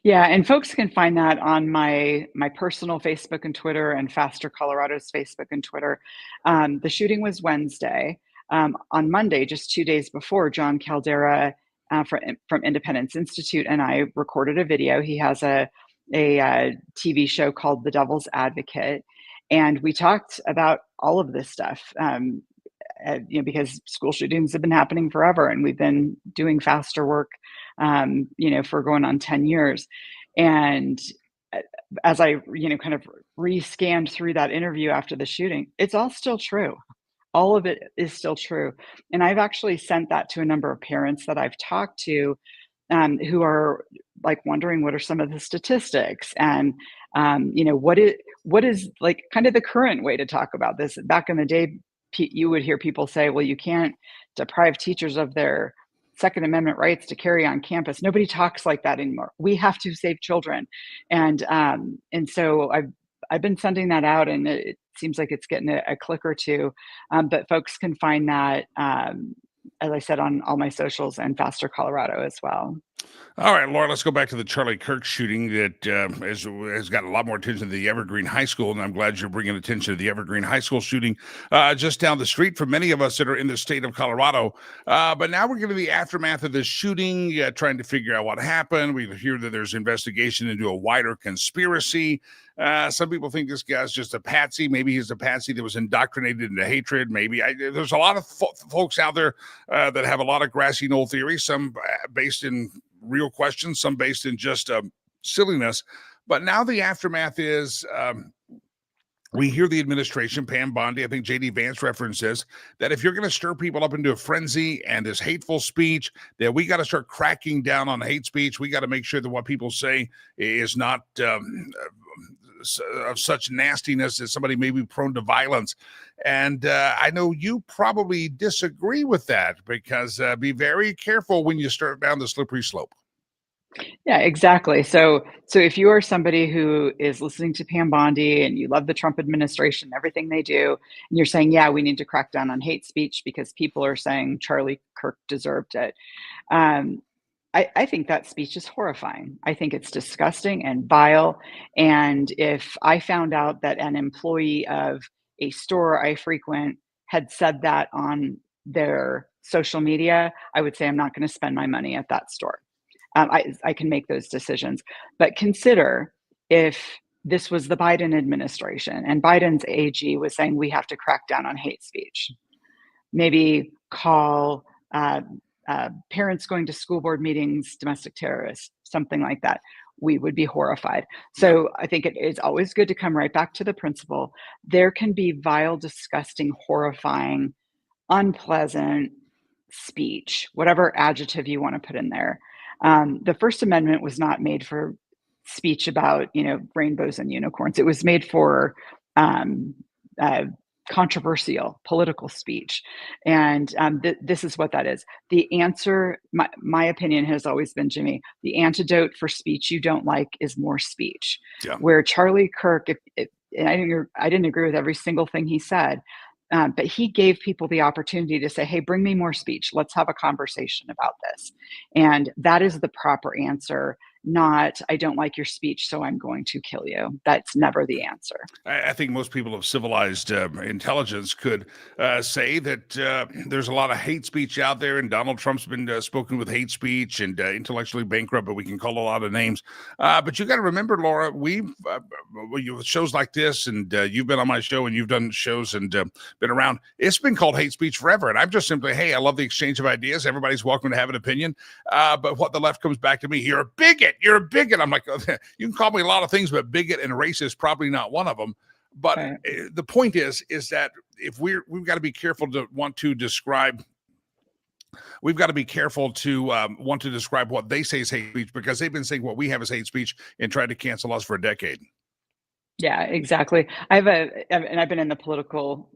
Yeah, and folks can find that on my personal Facebook and Twitter, and Faster Colorado's Facebook and Twitter. The shooting was Wednesday. On Monday, just 2 days before, John Caldera from Independence Institute and I recorded a video. He has a TV show called The Devil's Advocate, and we talked about all of this stuff. Because school shootings have been happening forever, and we've been doing FASTER work, for going on 10 years. And as I, kind of re-scanned through that interview after the shooting, it's all still true. All of it is still true. And I've actually sent that to a number of parents that I've talked to, who are like wondering what are some of the statistics, and what is like kind of the current way to talk about this. Back in the day, you would hear people say, well, you can't deprive teachers of their Second Amendment rights to carry on campus. Nobody talks like that anymore. We have to save children. And so I've been sending that out, and it seems like it's getting a click or two. But folks can find that, as I said, on all my socials and Faster Colorado as well.
All right, Laura, let's go back to the Charlie Kirk shooting that has got a lot more attention to the Evergreen High School, and I'm glad you're bringing attention to the Evergreen High School shooting just down the street from many of us that are in the state of Colorado. But now we're going to the aftermath of this shooting, trying to figure out what happened. We hear that there's investigation into a wider conspiracy. Some people think this guy's just a patsy. Maybe he's a patsy that was indoctrinated into hatred. Maybe there's a lot of folks out there that have a lot of grassy knoll theories, some based in real questions, some based in just silliness. But now the aftermath is we hear the administration, Pam Bondi, I think J.D. Vance references, that if you're going to stir people up into a frenzy and this hateful speech, that we got to start cracking down on hate speech. We got to make sure that what people say is not of such nastiness that somebody may be prone to violence. And I know you probably disagree with that, because be very careful when you start down the slippery slope.
Yeah, exactly. So if you are somebody who is listening to Pam Bondi and you love the Trump administration, everything they do, and you're saying, yeah, we need to crack down on hate speech because people are saying Charlie Kirk deserved it. Um, I think that speech is horrifying. I think it's disgusting and vile. And if I found out that an employee of a store I frequent had said that on their social media, I would say I'm not going to spend my money at that store. I can make those decisions. But consider if this was the Biden administration and Biden's AG was saying we have to crack down on hate speech. Maybe call parents going to school board meetings domestic terrorists, something like that. We would be horrified. So I think it is always good to come right back to the principle. There can be vile, disgusting, horrifying, unpleasant speech, whatever adjective you want to put in there. The First Amendment was not made for speech about, rainbows and unicorns. It was made for controversial political speech. And this is what that is. The answer, my opinion has always been, Jimmy, the antidote for speech you don't like is more speech.
Yeah.
Where Charlie Kirk, and I didn't agree with every single thing he said, but he gave people the opportunity to say, hey, bring me more speech. Let's have a conversation about this. And that is the proper answer, not, I don't like your speech, so I'm going to kill you. That's never the answer.
I think most people of civilized intelligence could say that there's a lot of hate speech out there, and Donald Trump's been spoken with hate speech and intellectually bankrupt, but we can call a lot of names. But you got to remember, Laura, we've shows like this, and you've been on my show, and you've done shows and been around. It's been called hate speech forever, and I'm just simply, hey, I love the exchange of ideas. Everybody's welcome to have an opinion. But what the left comes back to me, you're a bigot. You're a bigot. I'm like, you can call me a lot of things, but bigot and racist probably not one of them. But
Right.
The point is that if we've got to be careful to want to describe. We've got to be careful to want to describe what they say is hate speech, because they've been saying what we have is hate speech and tried to cancel us for a decade.
Yeah, exactly. And I've been in the political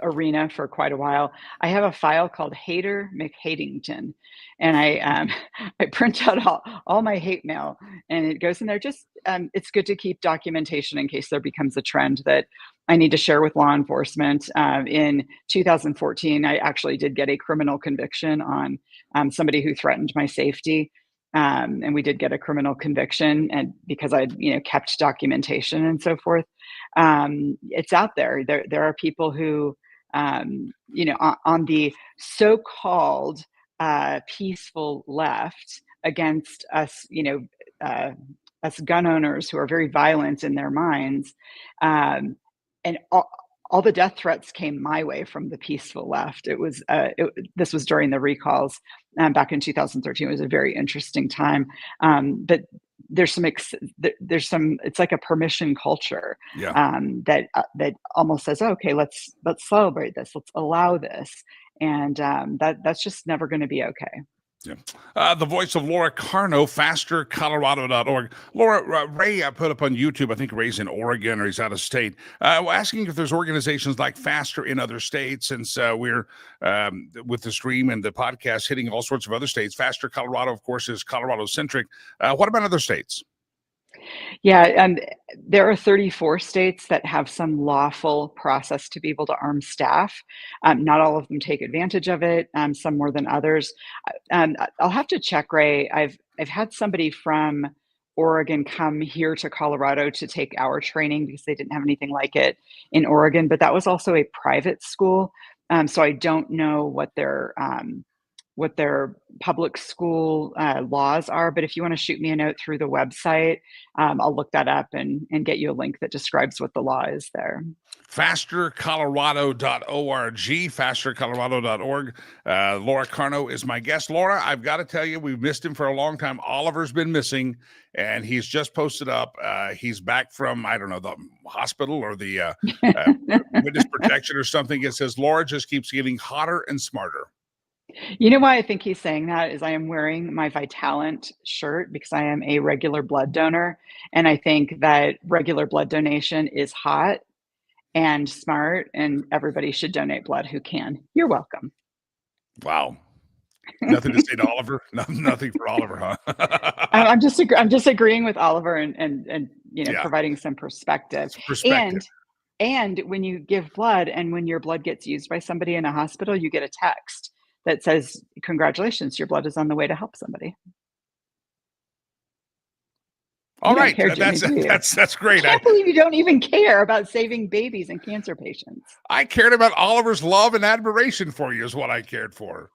arena for quite a while. I have a file called Hater McHatington, and I print out all my hate mail, and it goes in there. Just it's good to keep documentation in case there becomes a trend that I need to share with law enforcement. In 2014, I actually did get a criminal conviction on somebody who threatened my safety. And we did get a criminal conviction, and because I, kept documentation and so forth. It's out there. There are people who, on the so-called peaceful left against us, us gun owners who are very violent in their minds, and all the death threats came my way from the peaceful left. This was during the recalls back in 2013. It was a very interesting time. But there's some, it's like a permission culture that almost says, okay, let's celebrate this. Let's allow this. And that's just never going to be okay.
Yeah. The voice of Laura Carno, fastercolorado.org. Laura, Ray put up on YouTube, I think Ray's in Oregon or he's out of state, asking if there's organizations like Faster in other states, since we're with the stream and the podcast hitting all sorts of other states. Faster Colorado, of course, is Colorado-centric. What about other states?
Yeah, there are 34 states that have some lawful process to be able to arm staff. Not all of them take advantage of it, some more than others. I'll have to check, Ray. I've had somebody from Oregon come here to Colorado to take our training because they didn't have anything like it in Oregon, but that was also a private school. So I don't know what their public school laws are, but if you want to shoot me a note through the website, I'll look that up and get you a link that describes what the law is there.
fastercolorado.org, fastercolorado.org. Laura Carno is my guest. Laura, I've got to tell you, we've missed him for a long time. Oliver's been missing, and he's just posted up. He's back from, I don't know, the hospital or the witness protection or something. It says, Laura just keeps getting hotter and smarter.
You know why I think he's saying that is I am wearing my Vitalant shirt because I am a regular blood donor, and I think that regular blood donation is hot and smart, and everybody should donate blood who can. You're welcome.
Wow. Nothing to say to Oliver? Nothing for Oliver, huh?
I'm just agreeing with Oliver and
Yeah.
providing some perspective.
Perspective.
And when you give blood and when your blood gets used by somebody in a hospital, you get a text that says, "Congratulations, your blood is on the way to help somebody."
All
You don't
right.
care, Jimmy, do you?
That's great.
I can't believe you don't even care about saving babies and cancer patients.
I cared about Oliver's love and admiration for you is what I cared for.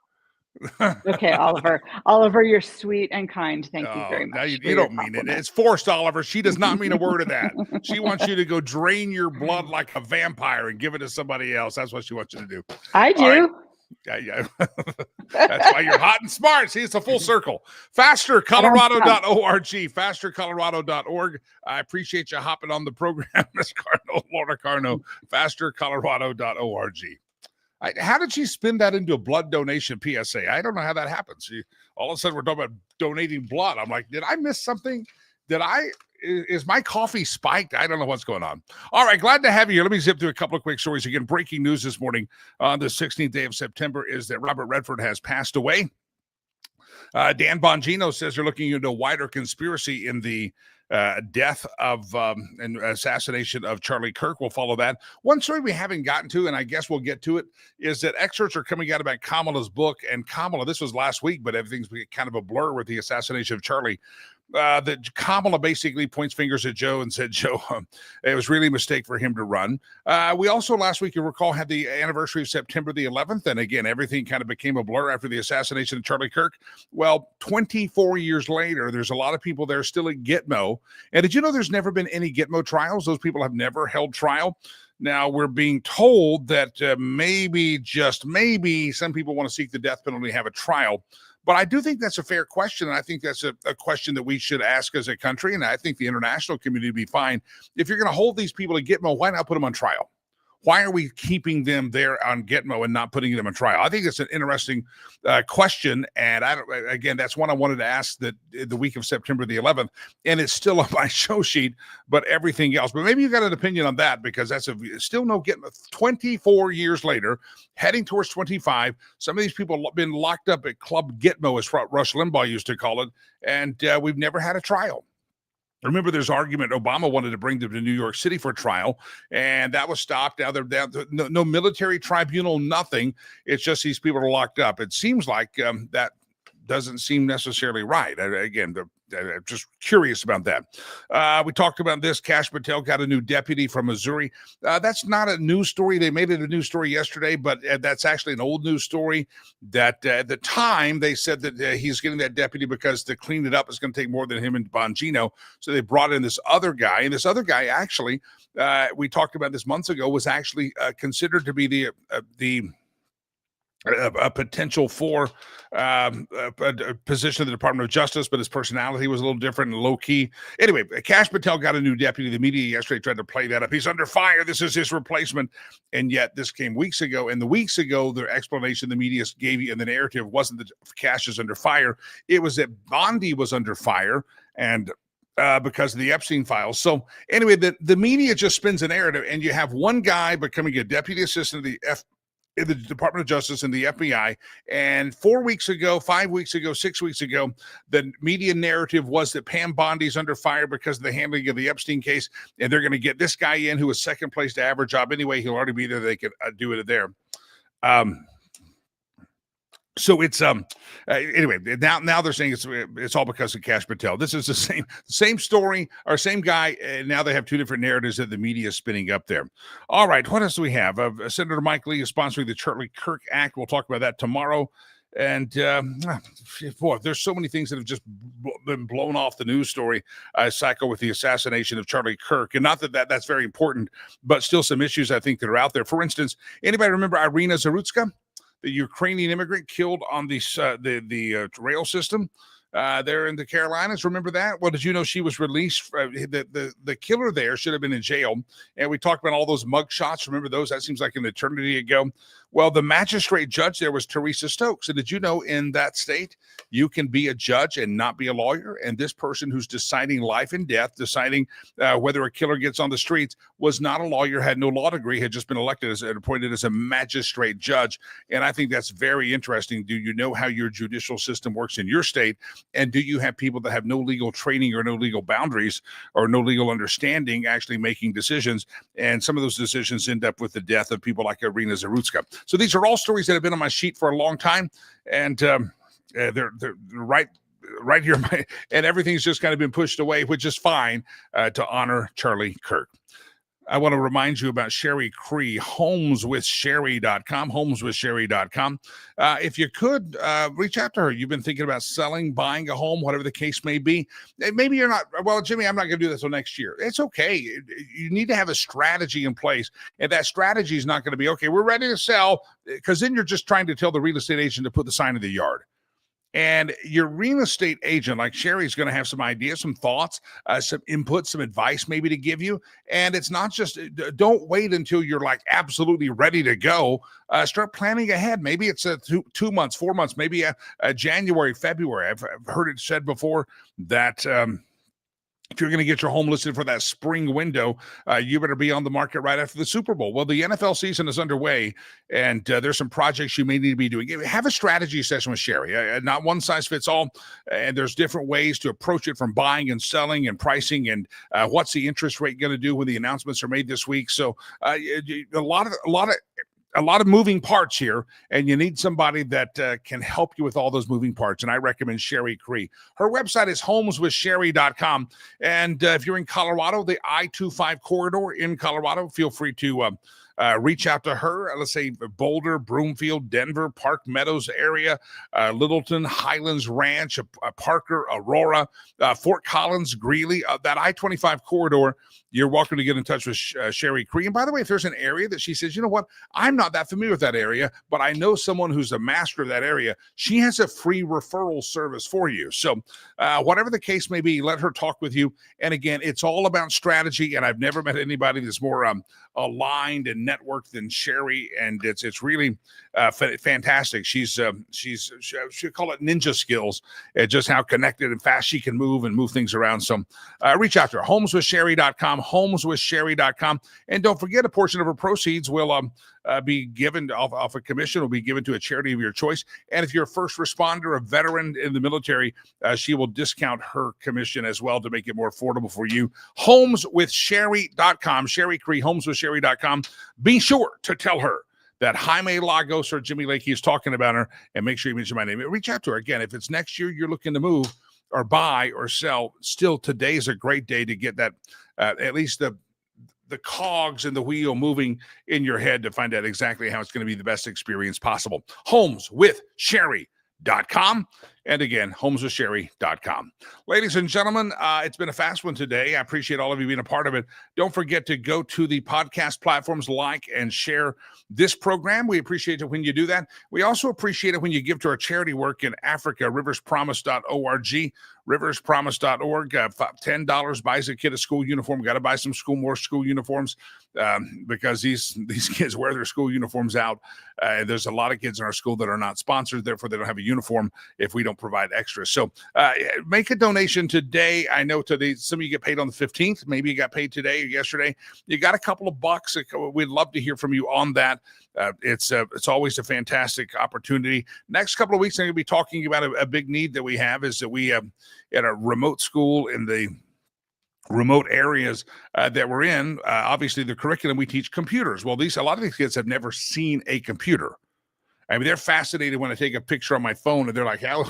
Okay, Oliver. Oliver, you're sweet and kind. Thank you
Oh,
very
now
much.
you
for your
don't mean it.
compliment.
It's forced, Oliver. She does not mean a word of that. She wants you to go drain your blood like a vampire and give it to somebody else. That's what she wants you to do.
I
All right.
do.
Yeah. That's why you're hot and smart. See, it's a full circle. FasterColorado.org. FasterColorado.org. I appreciate you hopping on the program, Ms. Carno, Laura Carno. FasterColorado.org. How did she spin that into a blood donation PSA? I don't know how that happens. All of a sudden, we're talking about donating blood. I'm like, did I miss something? Is my coffee spiked? I don't know what's going on. All right, glad to have you here. Let me zip through a couple of quick stories. Again, breaking news this morning on the 16th day of September is that Robert Redford has passed away. Dan Bongino says they're looking into a wider conspiracy in the death of and assassination of Charlie Kirk. We'll follow that. One story we haven't gotten to, and I guess we'll get to it, is that excerpts are coming out about Kamala's book. And Kamala, this was last week, but everything's kind of a blur with the assassination of Charlie. That Kamala basically points fingers at Joe and said, Joe, it was really a mistake for him to run. We also last week, you recall, had the anniversary of September the 11th. And again, everything kind of became a blur after the assassination of Charlie Kirk. Well, 24 years later, there's a lot of people there still at Gitmo. And did you know there's never been any Gitmo trials? Those people have never held trial. Now, we're being told that maybe, just maybe, some people want to seek the death penalty and have a trial. But I do think that's a fair question, and I think that's a question that we should ask as a country, and I think the international community would be fine. If you're going to hold these people to Gitmo, why not put them on trial? Why are we keeping them there on Gitmo and not putting them on trial? I think it's an interesting question, and again, that's one I wanted to ask the week of September the 11th, and it's still on my show sheet, but everything else. But maybe you got an opinion on that, because that's still no Gitmo. 24 years later, heading towards 25, some of these people have been locked up at Club Gitmo, as Rush Limbaugh used to call it, and we've never had a trial. Remember, there's argument Obama wanted to bring them to New York City for trial, and that was stopped. Now they're down to no military tribunal, nothing. It's just these people are locked up. It seems like that doesn't seem necessarily right. Again, I'm just curious about that. We talked about this. Kash Patel got a new deputy from Missouri. That's not a news story. They made it a news story yesterday, but that's actually an old news story. That at the time they said that he's getting that deputy because to clean it up is going to take more than him and Bongino. So they brought in this other guy, and this other guy actually, we talked about this months ago, was actually considered to be a potential for a position in the Department of Justice, but his personality was a little different and low-key. Anyway, Kash Patel got a new deputy. The media yesterday tried to play that up. He's under fire. This is his replacement. And yet this came weeks ago. And the weeks ago, the explanation the media gave you in the narrative wasn't that Kash is under fire. It was that Bondi was under fire, and because of the Epstein files. So anyway, the media just spins a narrative, and you have one guy becoming a deputy assistant in the Department of Justice and the FBI. And 4 weeks ago, 5 weeks ago, 6 weeks ago, the media narrative was that Pam Bondi's under fire because of the handling of the Epstein case. And they're going to get this guy in who was second place to average job anyway. He'll already be there. They could do it there. So it's anyway, now they're saying it's all because of Kash Patel. This is the same story or same guy, and now they have two different narratives that the media is spinning up there. All right, what else do we have? Senator Mike Lee is sponsoring the Charlie Kirk Act. We'll talk about that tomorrow. And boy, there's so many things that have just been blown off the news story cycle with the assassination of Charlie Kirk. And not that's very important, but still some issues I think that are out there. For instance, anybody remember Irina Zarutska, the Ukrainian immigrant killed on the rail system there in the Carolinas? Remember that? Well, did you know she was released? The killer there should have been in jail. And we talked about all those mug shots. Remember those? That seems like an eternity ago. Well, the magistrate judge there was Teresa Stokes. And did you know in that state, you can be a judge and not be a lawyer? And this person who's deciding life and death, deciding whether a killer gets on the streets, was not a lawyer, had no law degree, had just been elected as appointed as a magistrate judge. And I think that's very interesting. Do you know how your judicial system works in your state? And do you have people that have no legal training or no legal boundaries or no legal understanding actually making decisions? And some of those decisions end up with the death of people like Irina Zarutska. So these are all stories that have been on my sheet for a long time, and they're right here, and everything's just kind of been pushed away, which is fine, to honor Charlie Kirk. I want to remind you about Sherry Cree, homeswithsherry.com, homeswithsherry.com. If you could, reach out to her. You've been thinking about selling, buying a home, whatever the case may be. Maybe you're not, well, Jimmy, I'm not going to do this till next year. It's okay. You need to have a strategy in place. And that strategy is not going to be, okay, we're ready to sell, because then you're just trying to tell the real estate agent to put the sign in the yard. And your real estate agent, like Sherry, is going to have some ideas, some thoughts, some input, some advice maybe to give you. And it's not just, don't wait until you're like absolutely ready to go. Start planning ahead. Maybe it's 2 months, 4 months, maybe a January, February. I've heard it said before that if you're going to get your home listed for that spring window, you better be on the market right after the Super Bowl. Well, the NFL season is underway, and there's some projects you may need to be doing. Have a strategy session with Sherry. Not one size fits all, and there's different ways to approach it, from buying and selling and pricing, and what's the interest rate going to do when the announcements are made this week. So a lot of moving parts here, and you need somebody that can help you with all those moving parts. And I recommend Sherry Cree. Her website is homeswithsherry.com. And if you're in Colorado, the I-25 corridor in Colorado, feel free to reach out to her. Let's say Boulder, Broomfield, Denver, Park Meadows area, Littleton, Highlands Ranch, Parker, Aurora, Fort Collins, Greeley, that I-25 corridor. You're welcome to get in touch with Sherry Cree. And by the way, if there's an area that she says, you know what, I'm not that familiar with that area, but I know someone who's a master of that area, she has a free referral service for you. So whatever the case may be, let her talk with you. And again, it's all about strategy. And I've never met anybody that's more aligned and networked than Sherry. And it's really fantastic. She'll call it ninja skills, just how connected and fast she can move things around. So reach out to her, homeswithsherry.com, homeswithsherry.com. And don't forget, a portion of her proceeds will be given off a commission, will be given to a charity of your choice. And if you're a first responder, a veteran in the military, she will discount her commission as well to make it more affordable for you. Homeswithsherry.com, Sherry Cree, homeswithsherry.com. Be sure to tell her that Jaime Lagos or Jimmy Lakey is talking about her, and make sure you mention my name. Reach out to her. Again, if it's next year you're looking to move or buy or sell, still today's a great day to get that, at least the cogs in the wheel moving in your head to find out exactly how it's going to be the best experience possible. Homeswithsherry.com. And again, homeswithsherry.com. Ladies and gentlemen, it's been a fast one today. I appreciate all of you being a part of it. Don't forget to go to the podcast platforms, like and share this program. We appreciate it when you do that. We also appreciate it when you give to our charity work in Africa, riverspromise.org. riverspromise.org. $10 buys a kid a school uniform. Got to buy some more school uniforms because these kids wear their school uniforms out. There's a lot of kids in our school that are not sponsored, therefore they don't have a uniform if we don't provide extras. So make a donation today. I know today some of you get paid on the 15th. Maybe you got paid today or yesterday. You got a couple of bucks. We'd love to hear from you on that. It's always a fantastic opportunity. Next couple of weeks, I'm going to be talking about a big need that we have, is that we at a remote school in the remote areas that we're in, obviously the curriculum, we teach computers. Well, a lot of these kids have never seen a computer. I mean, they're fascinated when I take a picture on my phone and they're like, how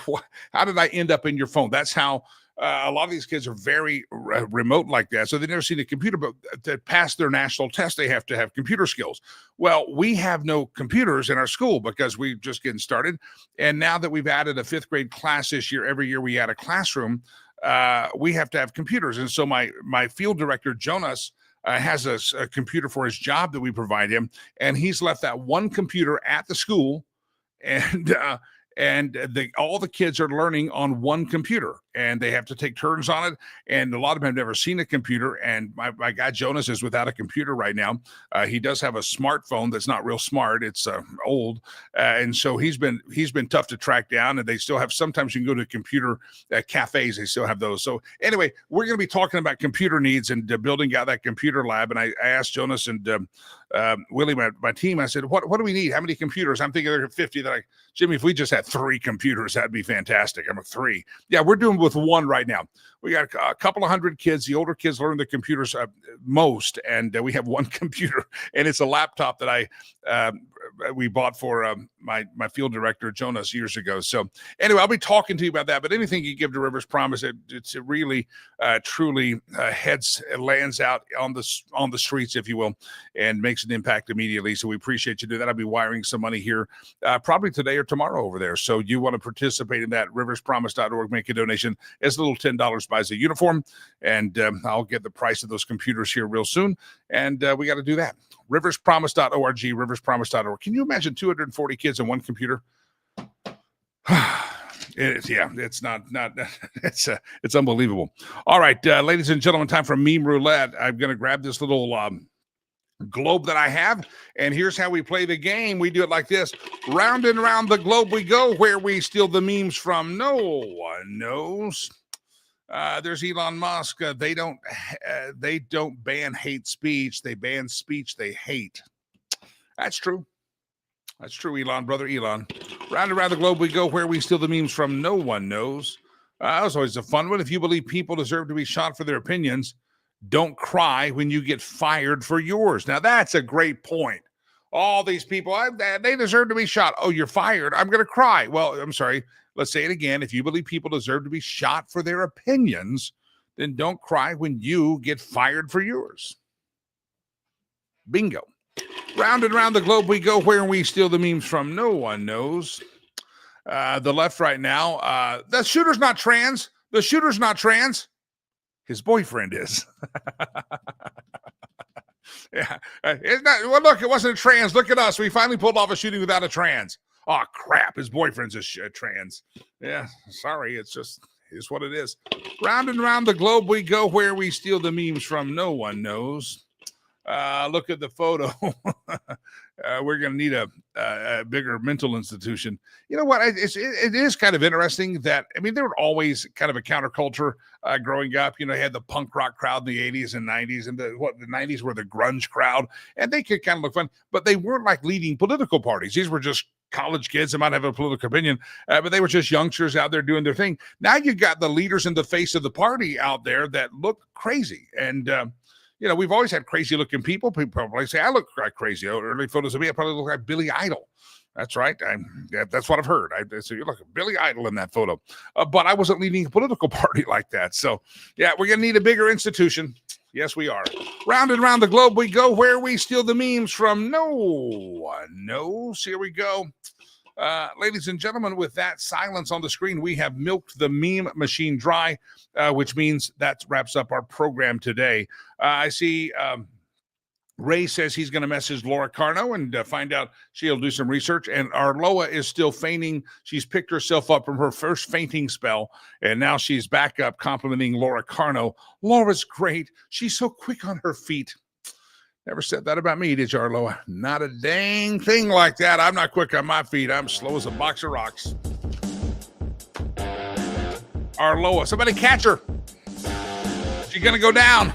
did I end up in your phone? That's how a lot of these kids are very remote like that. So they've never seen a computer, but to pass their national test, they have to have computer skills. Well, we have no computers in our school because we're just getting started. And now that we've added a 5th grade class this year, every year we add a classroom, we have to have computers. And so my field director, Jonas, has a computer for his job that we provide him. And he's left that one computer at the school, and all the kids are learning on one computer. and they have to take turns on it. And a lot of them have never seen a computer. And my guy Jonas is without a computer right now. He does have a smartphone that's not real smart. It's old, and so he's been tough to track down. And they still have, sometimes you can go to computer cafes. They still have those. So anyway, we're going to be talking about computer needs and building out that computer lab. And I asked Jonas and Willie, my team, I said, what do we need? How many computers? I'm thinking there are 50. Jimmy, if we just had 3 computers, that'd be fantastic. I'm a 3. Yeah, we're doing with 1 right now. We got a couple of hundred kids. The older kids learn the computers most, and we have 1 computer, and it's a laptop that we bought for my field director Jonas years ago. So anyway, I'll be talking to you about that. But anything you give to Rivers Promise, it's really truly lands out on the streets, if you will, and makes an impact immediately. So we appreciate you doing that. I'll be wiring some money here probably today or tomorrow over there. So you want to participate in that? RiversPromise.org. Make a donation. As little $10 buys a uniform, and I'll get the price of those computers here real soon. And we got to do that. RiversPromise.org. RiversPromise.org. Can you imagine 240 kids and 1 computer? It's unbelievable. All right, ladies and gentlemen, time for meme roulette. I'm going to grab this little globe that I have, and here's how we play the game. We do it like this: round and round the globe we go, where we steal the memes from no one knows. There's Elon Musk. They don't ban hate speech. They ban speech they hate. That's true. That's true, Elon, brother Elon. Round and round the globe we go, where we steal the memes from no one knows. That was always a fun one. If you believe people deserve to be shot for their opinions, don't cry when you get fired for yours. Now, that's a great point. All these people, they deserve to be shot. Oh, you're fired. I'm going to cry. Well, I'm sorry. Let's say it again. If you believe people deserve to be shot for their opinions, then don't cry when you get fired for yours. Bingo. Round and round the globe we go, where we steal the memes from no one knows. The left right now, the shooter's not trans. The shooter's not trans. His boyfriend is. Yeah. It's not, well, look, it wasn't a trans. Look at us. We finally pulled off a shooting without a trans. Oh, crap. His boyfriend's a trans. Yeah, sorry. It's what it is. Round and round the globe we go, where we steal the memes from no one knows. Look at the photo. We're going to need a bigger mental institution. You know what? It is kind of interesting that, I mean, there were always kind of a counterculture growing up. You know, you had the punk rock crowd in the 80s and 90s, and the 90s were the grunge crowd, and they could kind of look fun, but they weren't like leading political parties. These were just college kids that might have a political opinion, but they were just youngsters out there doing their thing. Now you got the leaders in the face of the party out there that look crazy. And, you know, we've always had crazy looking people. People probably say, I look like crazy. Early photos of me, I probably look like Billy Idol. That's right. That's what I've heard. So you look like Billy Idol in that photo. But I wasn't leading a political party like that. So, yeah, we're going to need a bigger institution. Yes, we are. Round and round the globe we go, where we steal the memes from no one knows. Here we go. Ladies and gentlemen, with that silence on the screen, we have milked the meme machine dry, which means that wraps up our program today. I see Ray says he's going to message Laura Carno and find out. She'll do some research. And Arloa is still fainting. She's picked herself up from her first fainting spell, and now she's back up complimenting Laura Carno. Laura's great. She's so quick on her feet. Never said that about me, did you, Arloa? Not a dang thing like that. I'm not quick on my feet. I'm slow as a box of rocks. Arloa, somebody catch her. She's going to go down.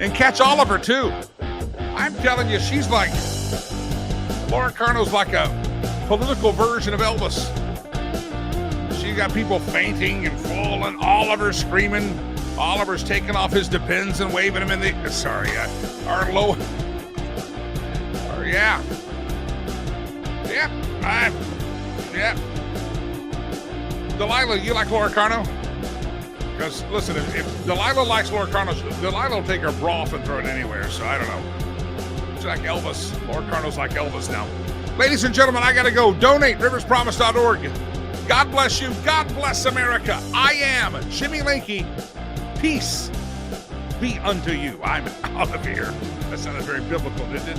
And catch Oliver, too. I'm telling you, she's like, Laura Carno's like a political version of Elvis. She got people fainting and falling. Oliver's screaming. Oliver's taking off his Depends and waving him in the... Sorry, Arlo. Yeah. Yeah. Delilah, you like Laura Carno? Because, listen, if Delilah likes Laura Carno, Delilah will take her bra off and throw it anywhere, so I don't know. She's like Elvis. Laura Carno's like Elvis now. Ladies and gentlemen, I got to go. Donate, riverspromise.org. God bless you. God bless America. I am Jimmy Lakey. Peace be unto you. I'm out of here. That sounded very biblical, didn't it?